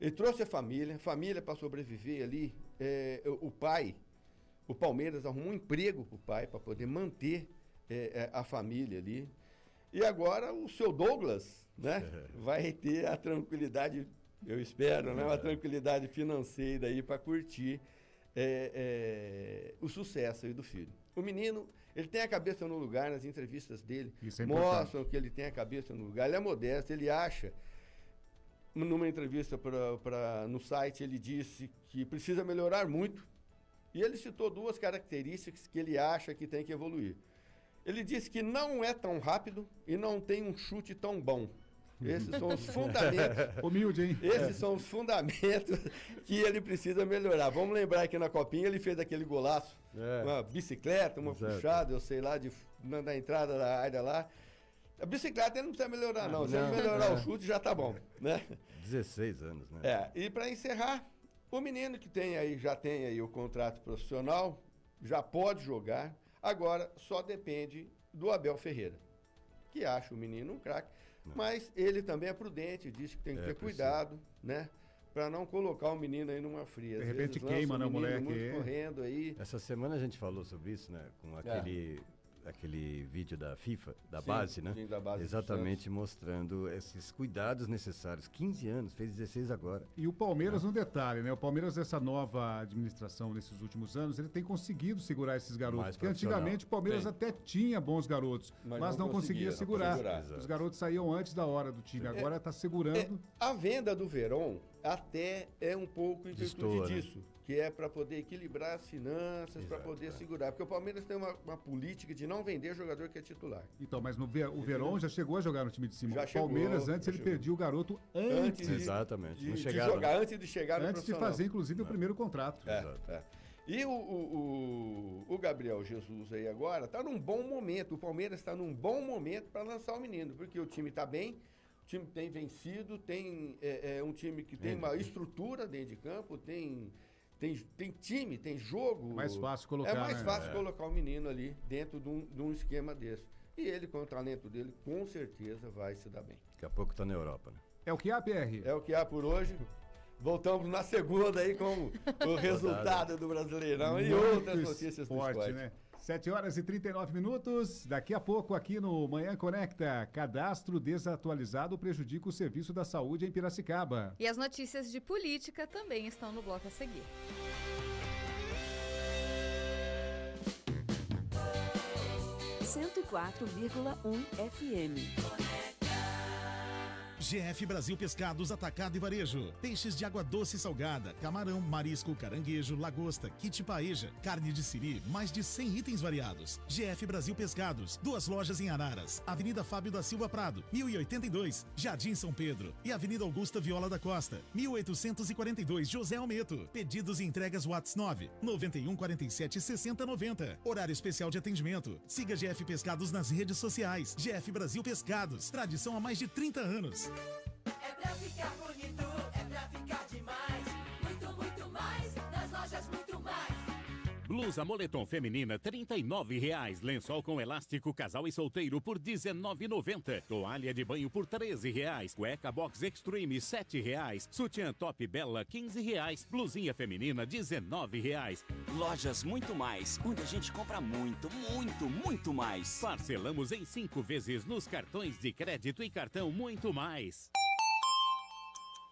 Ele trouxe a família para sobreviver ali. O Palmeiras arrumou um emprego para o pai, para poder manter a família ali. E agora o seu Douglas, né, vai ter a tranquilidade, eu espero, né, uma tranquilidade financeira aí para curtir o sucesso aí do filho. O menino, ele tem a cabeça no lugar, nas entrevistas dele, mostram que ele tem a cabeça no lugar, ele é modesto, ele acha, numa entrevista no site, ele disse que precisa melhorar muito, e ele citou 2 características que ele acha que tem que evoluir. Ele disse que não é tão rápido e não tem um chute tão bom. Esses são os fundamentos. Humilde, hein? Esses são os fundamentos que ele precisa melhorar. Vamos lembrar que na Copinha ele fez aquele golaço, uma bicicleta, uma puxada, eu sei lá, na entrada da área lá. A bicicleta ele não precisa melhorar, não. Se ele melhorar o chute, já tá bom, né? 16 anos, né? E para encerrar, o menino que já tem aí o contrato profissional, já pode jogar. Agora, só depende do Abel Ferreira, que acha o menino um craque, mas ele também é prudente, diz que tem que ter cuidado, né? Para não colocar o menino aí numa fria. De repente queima, né, moleque? Muito correndo aí. Essa semana a gente falou sobre isso, né? Com aquele vídeo da FIFA, da base, né? Sim, da base. Exatamente, mostrando esses cuidados necessários. 15 anos, fez 16 agora. E o Palmeiras, um detalhe, né? O Palmeiras, essa nova administração nesses últimos anos, ele tem conseguido segurar esses garotos. Porque antigamente o Palmeiras até tinha bons garotos, mas não conseguia segurar. Os garotos saíam antes da hora do time, agora está segurando. A venda do Veron até é um pouco em virtude disso. Que é para poder equilibrar as finanças, para poder segurar. Porque o Palmeiras tem uma política de não vender jogador que é titular. Então, mas o Veron já chegou a jogar no time de cima. Já o Palmeiras, antes, ele perdia o garoto antes exatamente. De jogar, antes de chegar no antes de fazer, inclusive, o primeiro contrato. E o Gabriel Jesus aí agora está num bom momento. O Palmeiras está num bom momento para lançar o menino, porque o time está bem, o time tem vencido, tem um time que tem uma estrutura dentro de campo, tem tem time, tem jogo. Mais fácil colocar, É mais né? fácil colocar o menino ali dentro de um esquema desse. E ele, com o talento dele, com certeza vai se dar bem. Daqui a pouco tá na Europa, né? É o que há, PR? É o que há por hoje. Voltamos na segunda aí com o resultado do Brasileirão e outras notícias do esporte. Né? 7h39. Daqui a pouco, aqui no Manhã Conecta, cadastro desatualizado prejudica o serviço da saúde em Piracicaba. E as notícias de política também estão no bloco a seguir. FM. GF Brasil Pescados Atacado e Varejo. Peixes de água doce e salgada, camarão, marisco, caranguejo, lagosta, kit paeja, carne de siri, mais de 100 itens variados. GF Brasil Pescados, 2 lojas em Araras, Avenida Fábio da Silva Prado, 1082, Jardim São Pedro e Avenida Augusta Viola da Costa, 1842, José Almeto. Pedidos e entregas WhatsApp 91 47 60 90. Horário especial de atendimento. Siga GF Pescados nas redes sociais. GF Brasil Pescados, tradição há mais de 30 anos. É pra ficar bonito, é pra ficar demais. Muito, muito mais, nas lojas muito mais. Blusa moletom feminina, R$39,00. Lençol com elástico casal e solteiro por R$19,90. Toalha de banho por R$13,00. Cueca box extreme, R$7,00. Sutiã top bela, R$15,00. Blusinha feminina, R$19,00. Lojas Muito Mais, onde a gente compra muito, muito, muito mais. Parcelamos em 5 vezes nos cartões de crédito e cartão Muito Mais.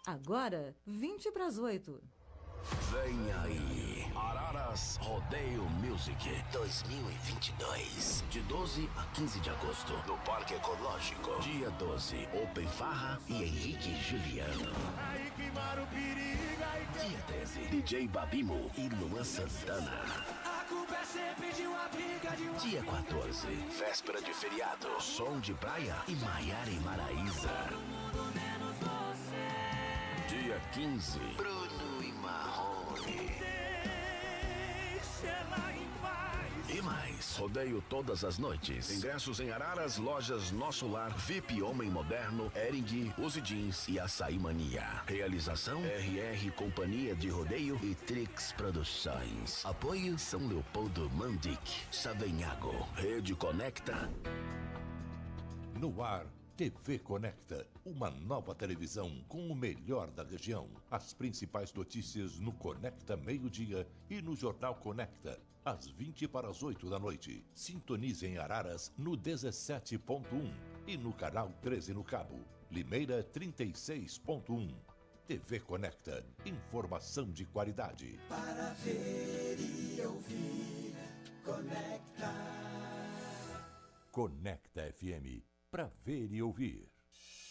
Agora, 7:20. Vem aí, Araras Rodeio Music 2022, de 12 a 15 de agosto, no Parque Ecológico. Dia 12, Open Farra e Henrique Juliano. Dia 13, DJ Babimo e Luan Santana. A culpa é sempre de uma briga de uma... Dia 14, véspera de feriado, Som de Praia e Maiara e Maraíza. Dia 15, Bruno e Marrone. E mais, rodeio todas as noites. Ingressos em Araras, lojas Nosso Lar, VIP Homem Moderno, Ering, Use Jeans e Açaí Mania. Realização RR Companhia de Rodeio e Trix Produções. Apoio São Leopoldo Mandic, Savenhago, Rede Conecta. No ar, TV Conecta, uma nova televisão com o melhor da região. As principais notícias no Conecta Meio-Dia e no Jornal Conecta, às 7:50 da noite. Sintonize em Araras no 17.1 e no canal 13 no Cabo. Limeira 36.1. TV Conecta, informação de qualidade. Para ver e ouvir, Conecta. Conecta FM. Para ver e ouvir.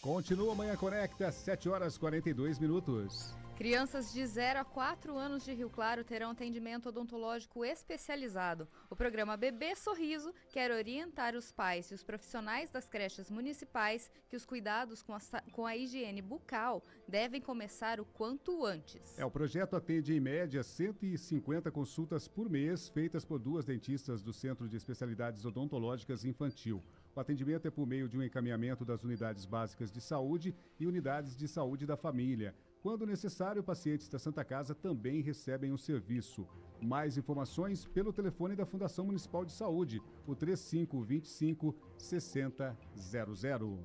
Continua Manhã Conecta, 7h42. Crianças de 0 a 4 anos de Rio Claro terão atendimento odontológico especializado. O programa Bebê Sorriso quer orientar os pais e os profissionais das creches municipais que os cuidados com a higiene bucal devem começar o quanto antes. O projeto atende em média 150 consultas por mês, feitas por 2 dentistas do Centro de Especialidades Odontológicas Infantil. O atendimento é por meio de um encaminhamento das unidades básicas de saúde e unidades de saúde da família. Quando necessário, pacientes da Santa Casa também recebem o serviço. Mais informações pelo telefone da Fundação Municipal de Saúde, o 3525-6000.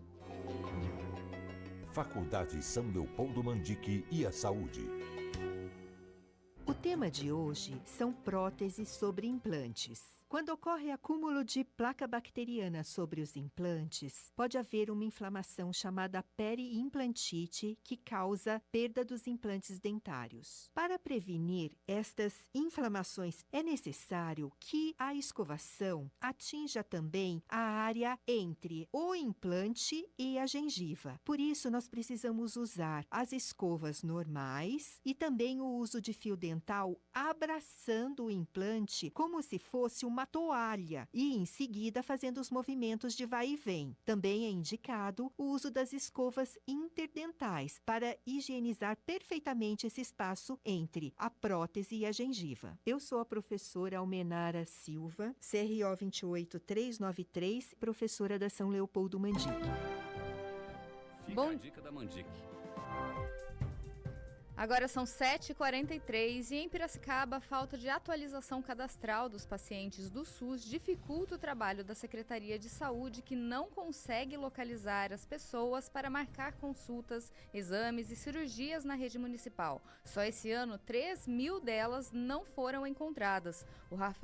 Faculdade São Leopoldo Mandic e a Saúde. O tema de hoje são próteses sobre implantes. Quando ocorre acúmulo de placa bacteriana sobre os implantes, pode haver uma inflamação chamada periimplantite que causa perda dos implantes dentários. Para prevenir estas inflamações, é necessário que a escovação atinja também a área entre o implante e a gengiva. Por isso, nós precisamos usar as escovas normais e também o uso de fio dental abraçando o implante como se fosse uma toalha e, em seguida, fazendo os movimentos de vai e vem. Também é indicado o uso das escovas interdentais para higienizar perfeitamente esse espaço entre a prótese e a gengiva. Eu sou a professora Almenara Silva, CRO 28393, professora da São Leopoldo Mandic. Fica a dica da Mandic. Agora são 7h43 e em Piracicaba, a falta de atualização cadastral dos pacientes do SUS dificulta o trabalho da Secretaria de Saúde, que não consegue localizar as pessoas para marcar consultas, exames e cirurgias na rede municipal. Só esse ano, 3.000 delas não foram encontradas.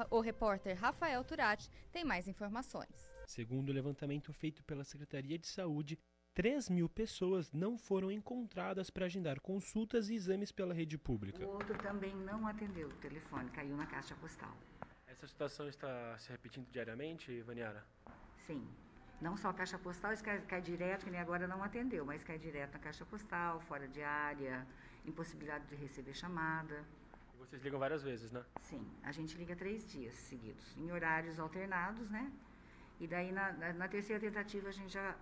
O repórter Rafael Turati tem mais informações. Segundo o levantamento feito pela Secretaria de Saúde, 3.000 pessoas não foram encontradas para agendar consultas e exames pela rede pública. O outro também não atendeu o telefone, caiu na caixa postal. Essa situação está se repetindo diariamente, Vaniara? Sim. Não só a caixa postal, isso cai direto, que nem agora não atendeu, mas cai direto na caixa postal, fora de área, impossibilidade de receber chamada. E vocês ligam várias vezes, né? Sim, a gente liga 3 dias seguidos, em horários alternados, né? E daí na terceira tentativa a gente já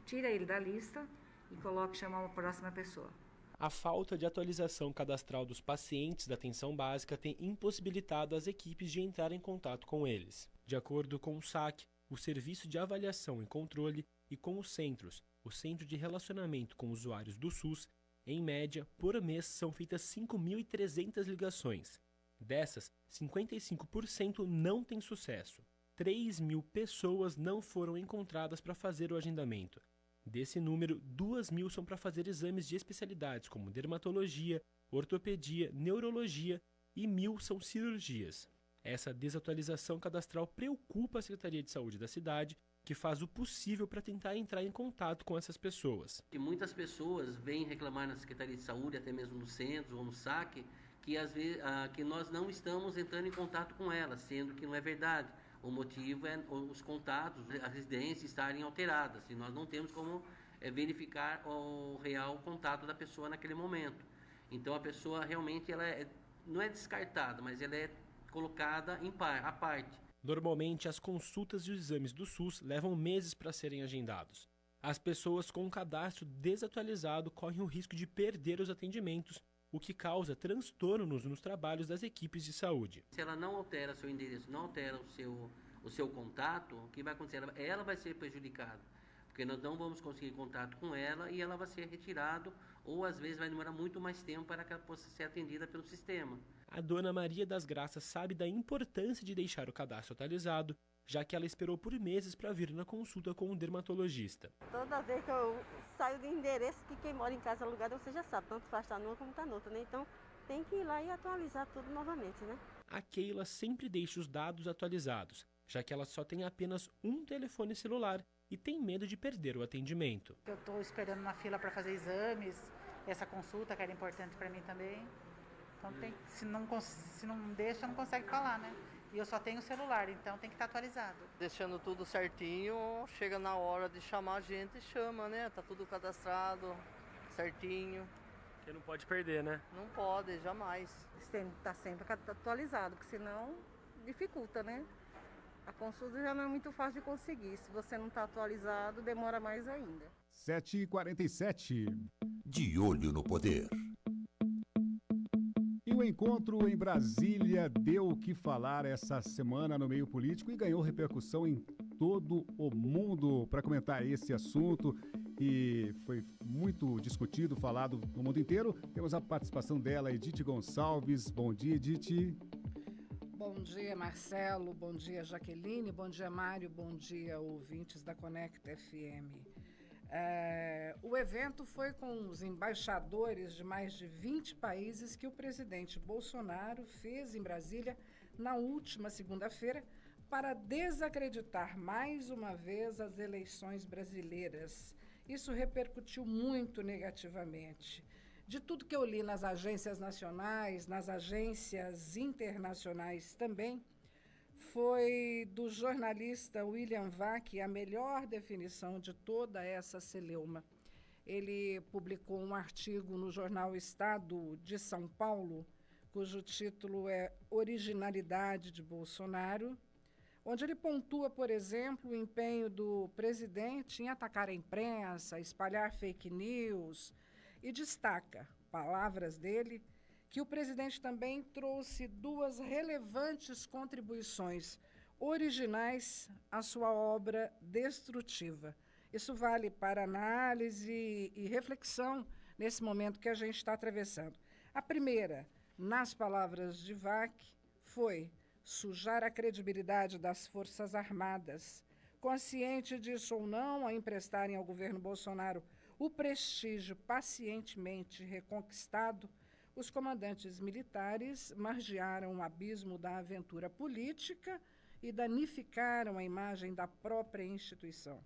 tira ele da lista e chama uma próxima pessoa. A falta de atualização cadastral dos pacientes da atenção básica tem impossibilitado as equipes de entrar em contato com eles. De acordo com o SAC, o Serviço de Avaliação e Controle, e com os centros, o Centro de Relacionamento com Usuários do SUS, em média, por mês são feitas 5.300 ligações. Dessas, 55% não têm sucesso. 3.000 pessoas não foram encontradas para fazer o agendamento. Desse número, 2.000 são para fazer exames de especialidades como dermatologia, ortopedia, neurologia e 1.000 são cirurgias. Essa desatualização cadastral preocupa a Secretaria de Saúde da cidade, que faz o possível para tentar entrar em contato com essas pessoas. Que muitas pessoas vêm reclamar na Secretaria de Saúde, até mesmo no centro ou no SAC, que às vezes que nós não estamos entrando em contato com elas, sendo que não é verdade. O motivo é os contatos, as residências estarem alteradas e nós não temos como verificar o real contato da pessoa naquele momento. Então a pessoa realmente não é descartada, mas ela é colocada à parte. Normalmente as consultas e os exames do SUS levam meses para serem agendados. As pessoas com um cadastro desatualizado correm o risco de perder os atendimentos, o que causa transtornos nos trabalhos das equipes de saúde. Se ela não altera seu endereço, não altera o seu contato, o que vai acontecer? Ela vai ser prejudicada, porque nós não vamos conseguir contato com ela e ela vai ser retirada, ou às vezes vai demorar muito mais tempo para que ela possa ser atendida pelo sistema. A dona Maria das Graças sabe da importância de deixar o cadastro atualizado, já que ela esperou por meses para vir na consulta com um dermatologista. Toda vez que eu saio do endereço, que quem mora em casa alugada, você já sabe, tanto faz estar numa como está noutra, né? Então tem que ir lá e atualizar tudo novamente, né? A Keila sempre deixa os dados atualizados, já que ela só tem apenas um telefone celular e tem medo de perder o atendimento. Eu estou esperando na fila para fazer exames, essa consulta que era importante para mim também. Então se não deixa, não consegue falar, né? E eu só tenho o celular, então tem que estar atualizado. Deixando tudo certinho, chega na hora de chamar a gente, chama, né? Tá tudo cadastrado, certinho. Você não pode perder, né? Não pode, jamais. Tem que estar sempre atualizado, porque senão dificulta, né? A consulta já não é muito fácil de conseguir. Se você não está atualizado, demora mais ainda. 7h47. De olho no poder. E o encontro em Brasília deu o que falar essa semana no meio político e ganhou repercussão em todo o mundo. Para comentar esse assunto, que foi muito discutido, falado no mundo inteiro, temos a participação dela, Edith Gonçalves. Bom dia, Edith. Bom dia, Marcelo. Bom dia, Jaqueline. Bom dia, Mário. Bom dia, ouvintes da Conecta FM. O evento foi com os embaixadores de mais de 20 países que o presidente Bolsonaro fez em Brasília na última segunda-feira para desacreditar mais uma vez as eleições brasileiras. Isso repercutiu muito negativamente. De tudo que eu li nas agências nacionais, nas agências internacionais também, foi do jornalista William Vac a melhor definição de toda essa celeuma. Ele publicou um artigo no jornal Estado de São Paulo, cujo título é Originalidade de Bolsonaro, onde ele pontua, por exemplo, o empenho do presidente em atacar a imprensa, espalhar fake news, e destaca, palavras dele, que o presidente também trouxe 2 relevantes contribuições originais à sua obra destrutiva. Isso vale para análise e reflexão nesse momento que a gente está atravessando. A primeira, nas palavras de Vac, foi sujar a credibilidade das Forças Armadas, consciente disso ou não, a emprestarem ao governo Bolsonaro o prestígio pacientemente reconquistado, os comandantes militares margearam o abismo da aventura política e danificaram a imagem da própria instituição.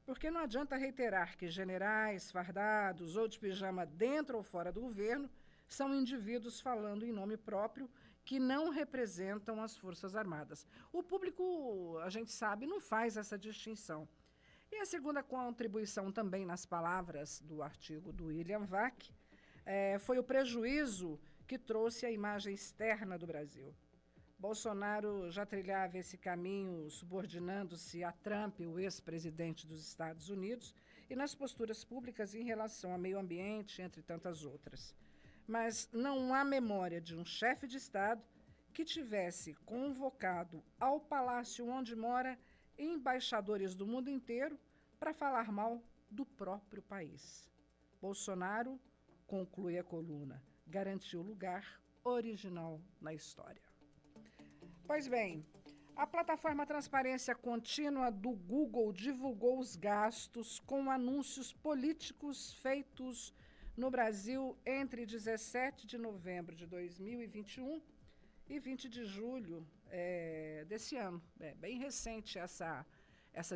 Porque não adianta reiterar que generais, fardados ou de pijama dentro ou fora do governo são indivíduos falando em nome próprio que não representam as Forças Armadas. O público, a gente sabe, não faz essa distinção. E a segunda contribuição também nas palavras do artigo do William Vac foi o prejuízo que trouxe a imagem externa do Brasil. Bolsonaro já trilhava esse caminho subordinando-se a Trump, o ex-presidente dos Estados Unidos, e nas posturas públicas em relação ao meio ambiente, entre tantas outras. Mas não há memória de um chefe de Estado que tivesse convocado ao palácio onde mora embaixadores do mundo inteiro para falar mal do próprio país. Bolsonaro, conclui a coluna, garantiu lugar original na história. Pois bem, a plataforma Transparência Contínua do Google divulgou os gastos com anúncios políticos feitos no Brasil entre 17 de novembro de 2021 e 20 de julho desse ano. É bem recente essa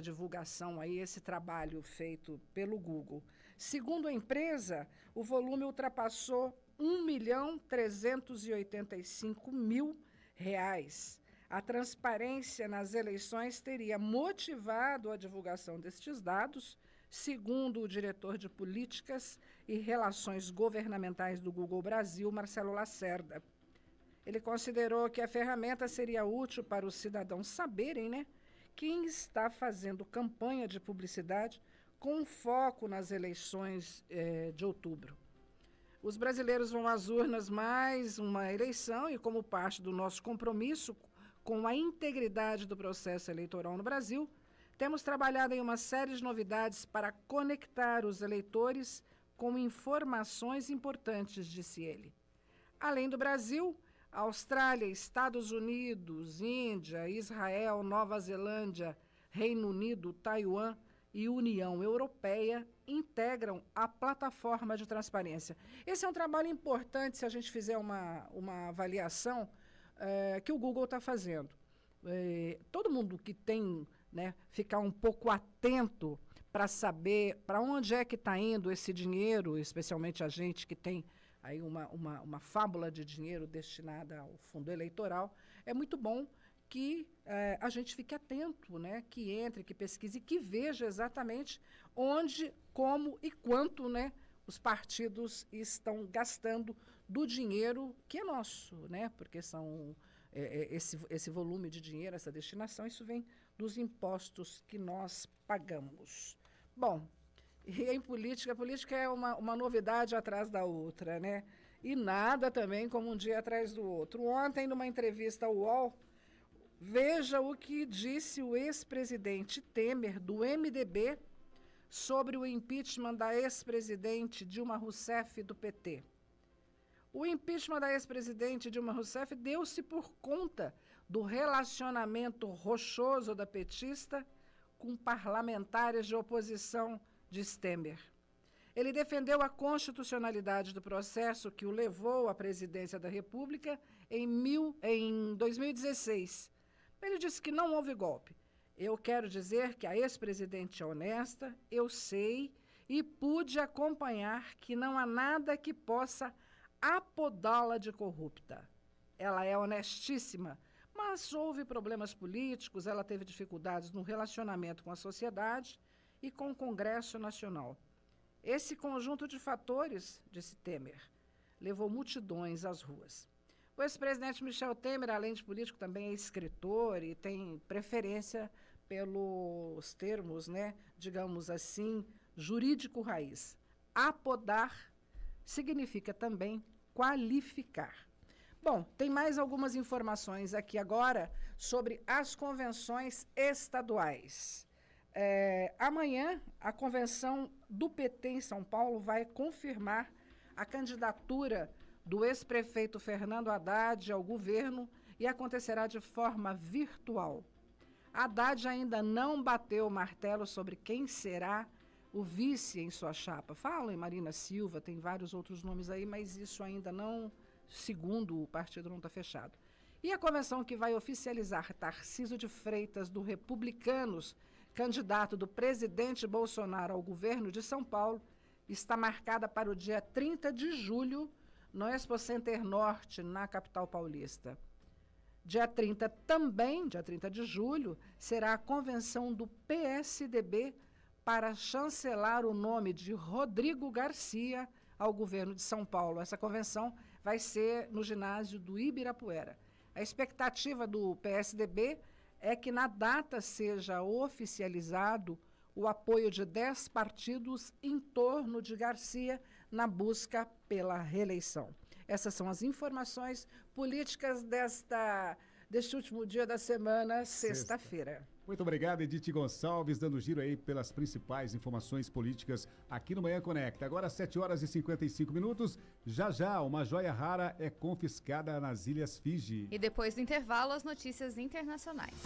divulgação aí, esse trabalho feito pelo Google. Segundo a empresa, o volume ultrapassou R$1.385.000. A transparência nas eleições teria motivado a divulgação destes dados, segundo o diretor de Políticas e Relações Governamentais do Google Brasil, Marcelo Lacerda. Ele considerou que a ferramenta seria útil para os cidadãos saberem, né, quem está fazendo campanha de publicidade com foco nas eleições de outubro. Os brasileiros vão às urnas mais uma eleição e, como parte do nosso compromisso com a integridade do processo eleitoral no Brasil, temos trabalhado em uma série de novidades para conectar os eleitores com informações importantes, disse ele. Além do Brasil, Austrália, Estados Unidos, Índia, Israel, Nova Zelândia, Reino Unido, Taiwan e União Europeia integram a plataforma de transparência. Esse é um trabalho importante se a gente fizer uma avaliação que o Google está fazendo. Todo mundo que tem, né, ficar um pouco atento para saber para onde é que está indo esse dinheiro, especialmente a gente que tem aí uma fábula de dinheiro destinada ao fundo eleitoral, é muito bom que a gente fique atento, né, que entre, que pesquise, que veja exatamente onde, como e quanto, né, os partidos estão gastando do dinheiro que é nosso, né, porque são esse volume de dinheiro, essa destinação, isso vem dos impostos que nós pagamos. Bom, e em política, a política é uma novidade atrás da outra, né? E nada também como um dia atrás do outro. Ontem, numa entrevista ao UOL, veja o que disse o ex-presidente Temer, do MDB, sobre o impeachment da ex-presidente Dilma Rousseff, do PT. O impeachment da ex-presidente Dilma Rousseff deu-se por conta do relacionamento rochoso da petista com parlamentares de oposição, diz Temer. Ele defendeu a constitucionalidade do processo que o levou à presidência da República em 2016. Ele disse que não houve golpe. Eu quero dizer que a ex-presidente é honesta, eu sei e pude acompanhar que não há nada que possa apodá-la de corrupta. Ela é honestíssima, mas houve problemas políticos, ela teve dificuldades no relacionamento com a sociedade e com o Congresso Nacional. Esse conjunto de fatores, disse Temer, levou multidões às ruas. O ex-presidente Michel Temer, além de político, também é escritor e tem preferência pelos termos, né, digamos assim, jurídico raiz. Apodar significa também qualificar. Bom, tem mais algumas informações aqui agora sobre as convenções estaduais. Amanhã, a convenção do PT em São Paulo vai confirmar a candidatura do ex-prefeito Fernando Haddad ao governo e acontecerá de forma virtual. Haddad ainda não bateu o martelo sobre quem será o vice em sua chapa. Falam em Marina Silva, tem vários outros nomes aí, mas isso ainda não, segundo o partido, não está fechado. E a convenção que vai oficializar Tarcísio de Freitas, do Republicanos, candidato do presidente Bolsonaro ao governo de São Paulo, está marcada para o dia 30 de julho, no Expo Center Norte, na capital paulista. Dia 30 também, dia 30 de julho, será a convenção do PSDB para chancelar o nome de Rodrigo Garcia ao governo de São Paulo. Essa convenção vai ser no ginásio do Ibirapuera. A expectativa do PSDB é que na data seja oficializado o apoio de 10 partidos em torno de Garcia na busca pela reeleição. Essas são as informações políticas deste último dia da semana, sexta-feira. Muito obrigado, Edith Gonçalves, dando giro aí pelas principais informações políticas aqui no Manhã Conecta. Agora, 7h55. Já, uma joia rara é confiscada nas Ilhas Fiji. E depois do intervalo, as notícias internacionais.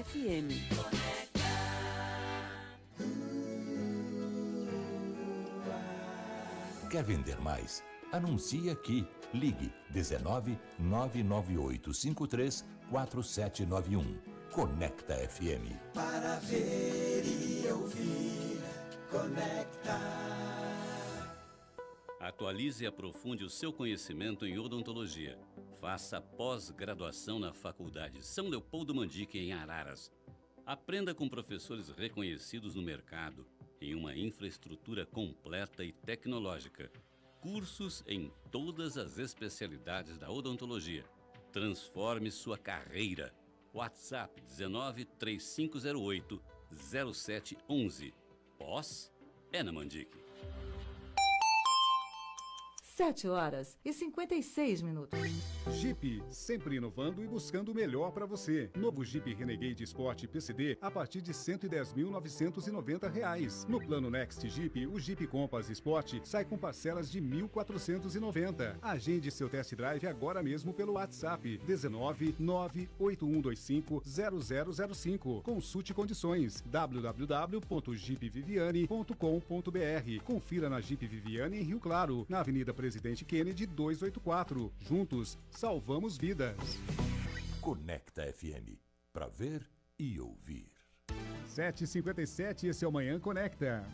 FM. Quer vender mais? Anuncie aqui. Ligue 19 99853 4791. Conecta FM. Para ver e ouvir, Conecta. Atualize e aprofunde o seu conhecimento em odontologia. Faça pós-graduação na Faculdade São Leopoldo Mandique, em Araras. Aprenda com professores reconhecidos no mercado, em uma infraestrutura completa e tecnológica. Cursos em todas as especialidades da odontologia. Transforme sua carreira. WhatsApp 19 3508 0711. Pós é na Mandique. 7h56. Jeep, sempre inovando e buscando o melhor para você. Novo Jeep Renegade Sport PCD a partir de R$ 110.990. No plano Next Jeep, o Jeep Compass Sport sai com parcelas de R$ 1.490. Agende seu test drive agora mesmo pelo WhatsApp 19 98125 0005. Consulte condições www.jeepviviane.com.br. Confira na Jeep Viviane em Rio Claro, na Avenida Presidente Kennedy 284. Juntos, salvamos vidas. Conecta FM. Para ver e ouvir. 7h57, esse é o Manhã Conecta.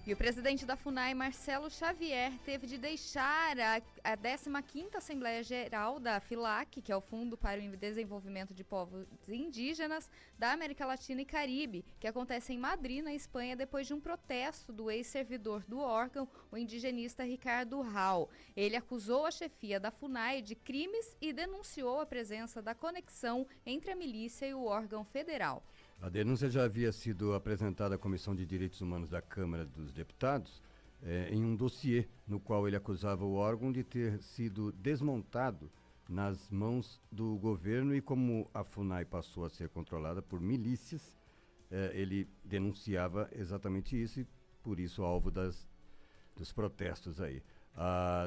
E o presidente da FUNAI, Marcelo Xavier, teve de deixar a 15ª Assembleia Geral da FILAC, que é o Fundo para o Desenvolvimento de Povos Indígenas da América Latina e Caribe, que acontece em Madrid, na Espanha, depois de um protesto do ex-servidor do órgão, o indigenista Ricardo Rau. Ele acusou a chefia da FUNAI de crimes e denunciou a presença da conexão entre a milícia e o órgão federal. A denúncia já havia sido apresentada à Comissão de Direitos Humanos da Câmara dos Deputados em um dossiê no qual ele acusava o órgão de ter sido desmontado nas mãos do governo, e como a FUNAI passou a ser controlada por milícias, ele denunciava exatamente isso e por isso alvo dos protestos aí.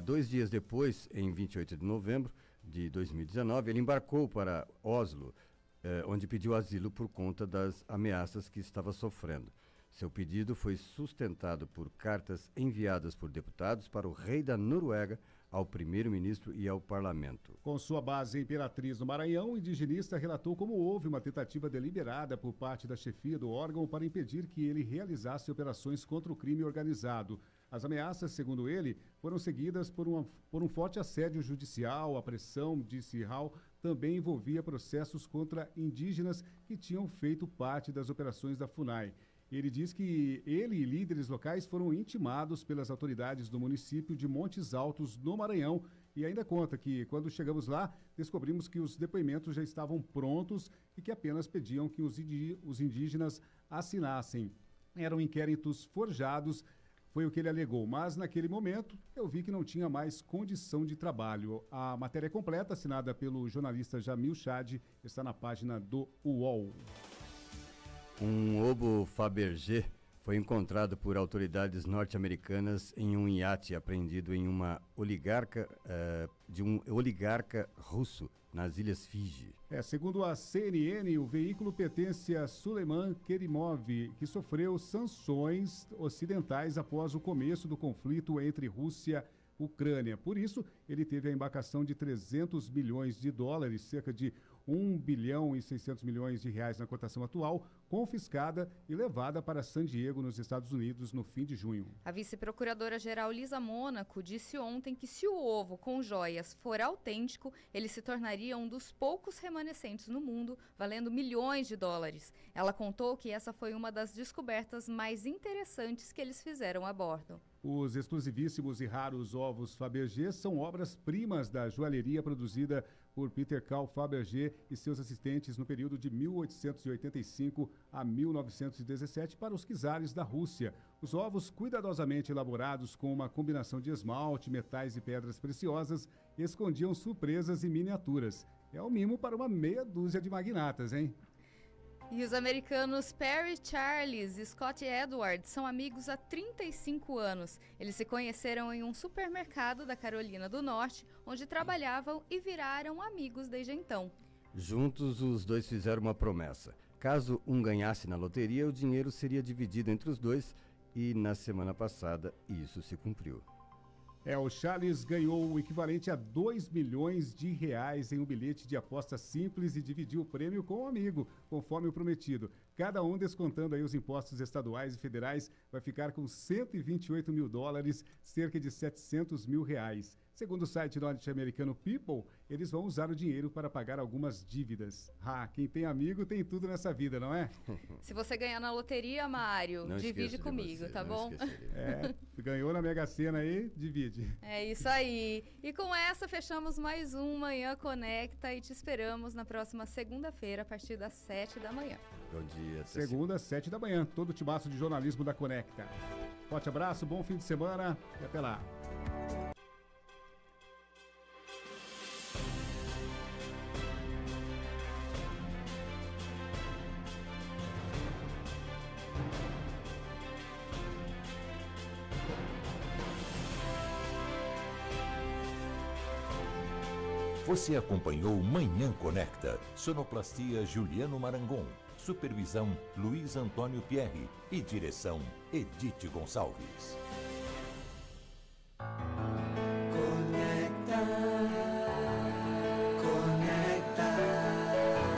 2 dias depois, em 28 de novembro de 2019, ele embarcou para Oslo, onde pediu asilo por conta das ameaças que estava sofrendo. Seu pedido foi sustentado por cartas enviadas por deputados para o rei da Noruega, ao primeiro-ministro e ao parlamento. Com sua base em Imperatriz, no Maranhão, o indigenista relatou como houve uma tentativa deliberada por parte da chefia do órgão para impedir que ele realizasse operações contra o crime organizado. As ameaças, segundo ele, foram seguidas por um forte assédio judicial. A pressão, disse Rau, também envolvia processos contra indígenas que tinham feito parte das operações da FUNAI. Ele diz que ele e líderes locais foram intimados pelas autoridades do município de Montes Altos, no Maranhão, e ainda conta que, quando chegamos lá, descobrimos que os depoimentos já estavam prontos e que apenas pediam que os indígenas assinassem. Eram inquéritos forjados Foi o que ele alegou, mas naquele momento eu vi que não tinha mais condição de trabalho. A matéria completa, assinada pelo jornalista Jamil Chad, está na página do UOL. Um obo Fabergé foi encontrado por autoridades norte-americanas em um iate apreendido em uma de um oligarca russo nas Ilhas Fiji. Segundo a CNN, o veículo pertence a Suleiman Kerimov, que sofreu sanções ocidentais após o começo do conflito entre Rússia e Ucrânia. Por isso, ele teve a embarcação de 300 milhões de dólares, cerca de 1 bilhão e 600 milhões de reais na cotação atual, confiscada e levada para San Diego, nos Estados Unidos, no fim de junho. A vice-procuradora-geral Lisa Mônaco disse ontem que se o ovo com joias for autêntico, ele se tornaria um dos poucos remanescentes no mundo, valendo milhões de dólares. Ela contou que essa foi uma das descobertas mais interessantes que eles fizeram a bordo. Os exclusivíssimos e raros ovos Fabergé são obras-primas da joalheria produzida por Peter Carl Fabergé e seus assistentes no período de 1885 a 1917 para os czares da Rússia. Os ovos, cuidadosamente elaborados com uma combinação de esmalte, metais e pedras preciosas, escondiam surpresas e miniaturas. É um mimo para uma meia dúzia de magnatas, hein? E os americanos Perry Charles e Scott Edwards são amigos há 35 anos. Eles se conheceram em um supermercado da Carolina do Norte, onde trabalhavam e viraram amigos desde então. Juntos, os dois fizeram uma promessa. Caso um ganhasse na loteria, o dinheiro seria dividido entre os dois e, na semana passada, isso se cumpriu. O Charles ganhou o equivalente a 2 milhões de reais em um bilhete de aposta simples e dividiu o prêmio com um amigo, conforme o prometido. Cada um, descontando aí os impostos estaduais e federais, vai ficar com 128 mil dólares, cerca de 700 mil reais. Segundo o site norte-americano People, eles vão usar o dinheiro para pagar algumas dívidas. Quem tem amigo tem tudo nessa vida, não é? Se você ganhar na loteria, Mário, divide comigo, tá bom? Ganhou na Mega Sena aí, divide. É isso aí. E com essa, fechamos mais um Manhã Conecta e te esperamos na próxima segunda-feira, a partir das 7 da manhã. Bom dia. Segunda, às 7 da manhã, todo o timaço de jornalismo da Conecta. Forte abraço, bom fim de semana e até lá. Você acompanhou Manhã Conecta. Sonoplastia Juliano Marangon. Supervisão Luiz Antônio Pierre. E direção Edith Gonçalves.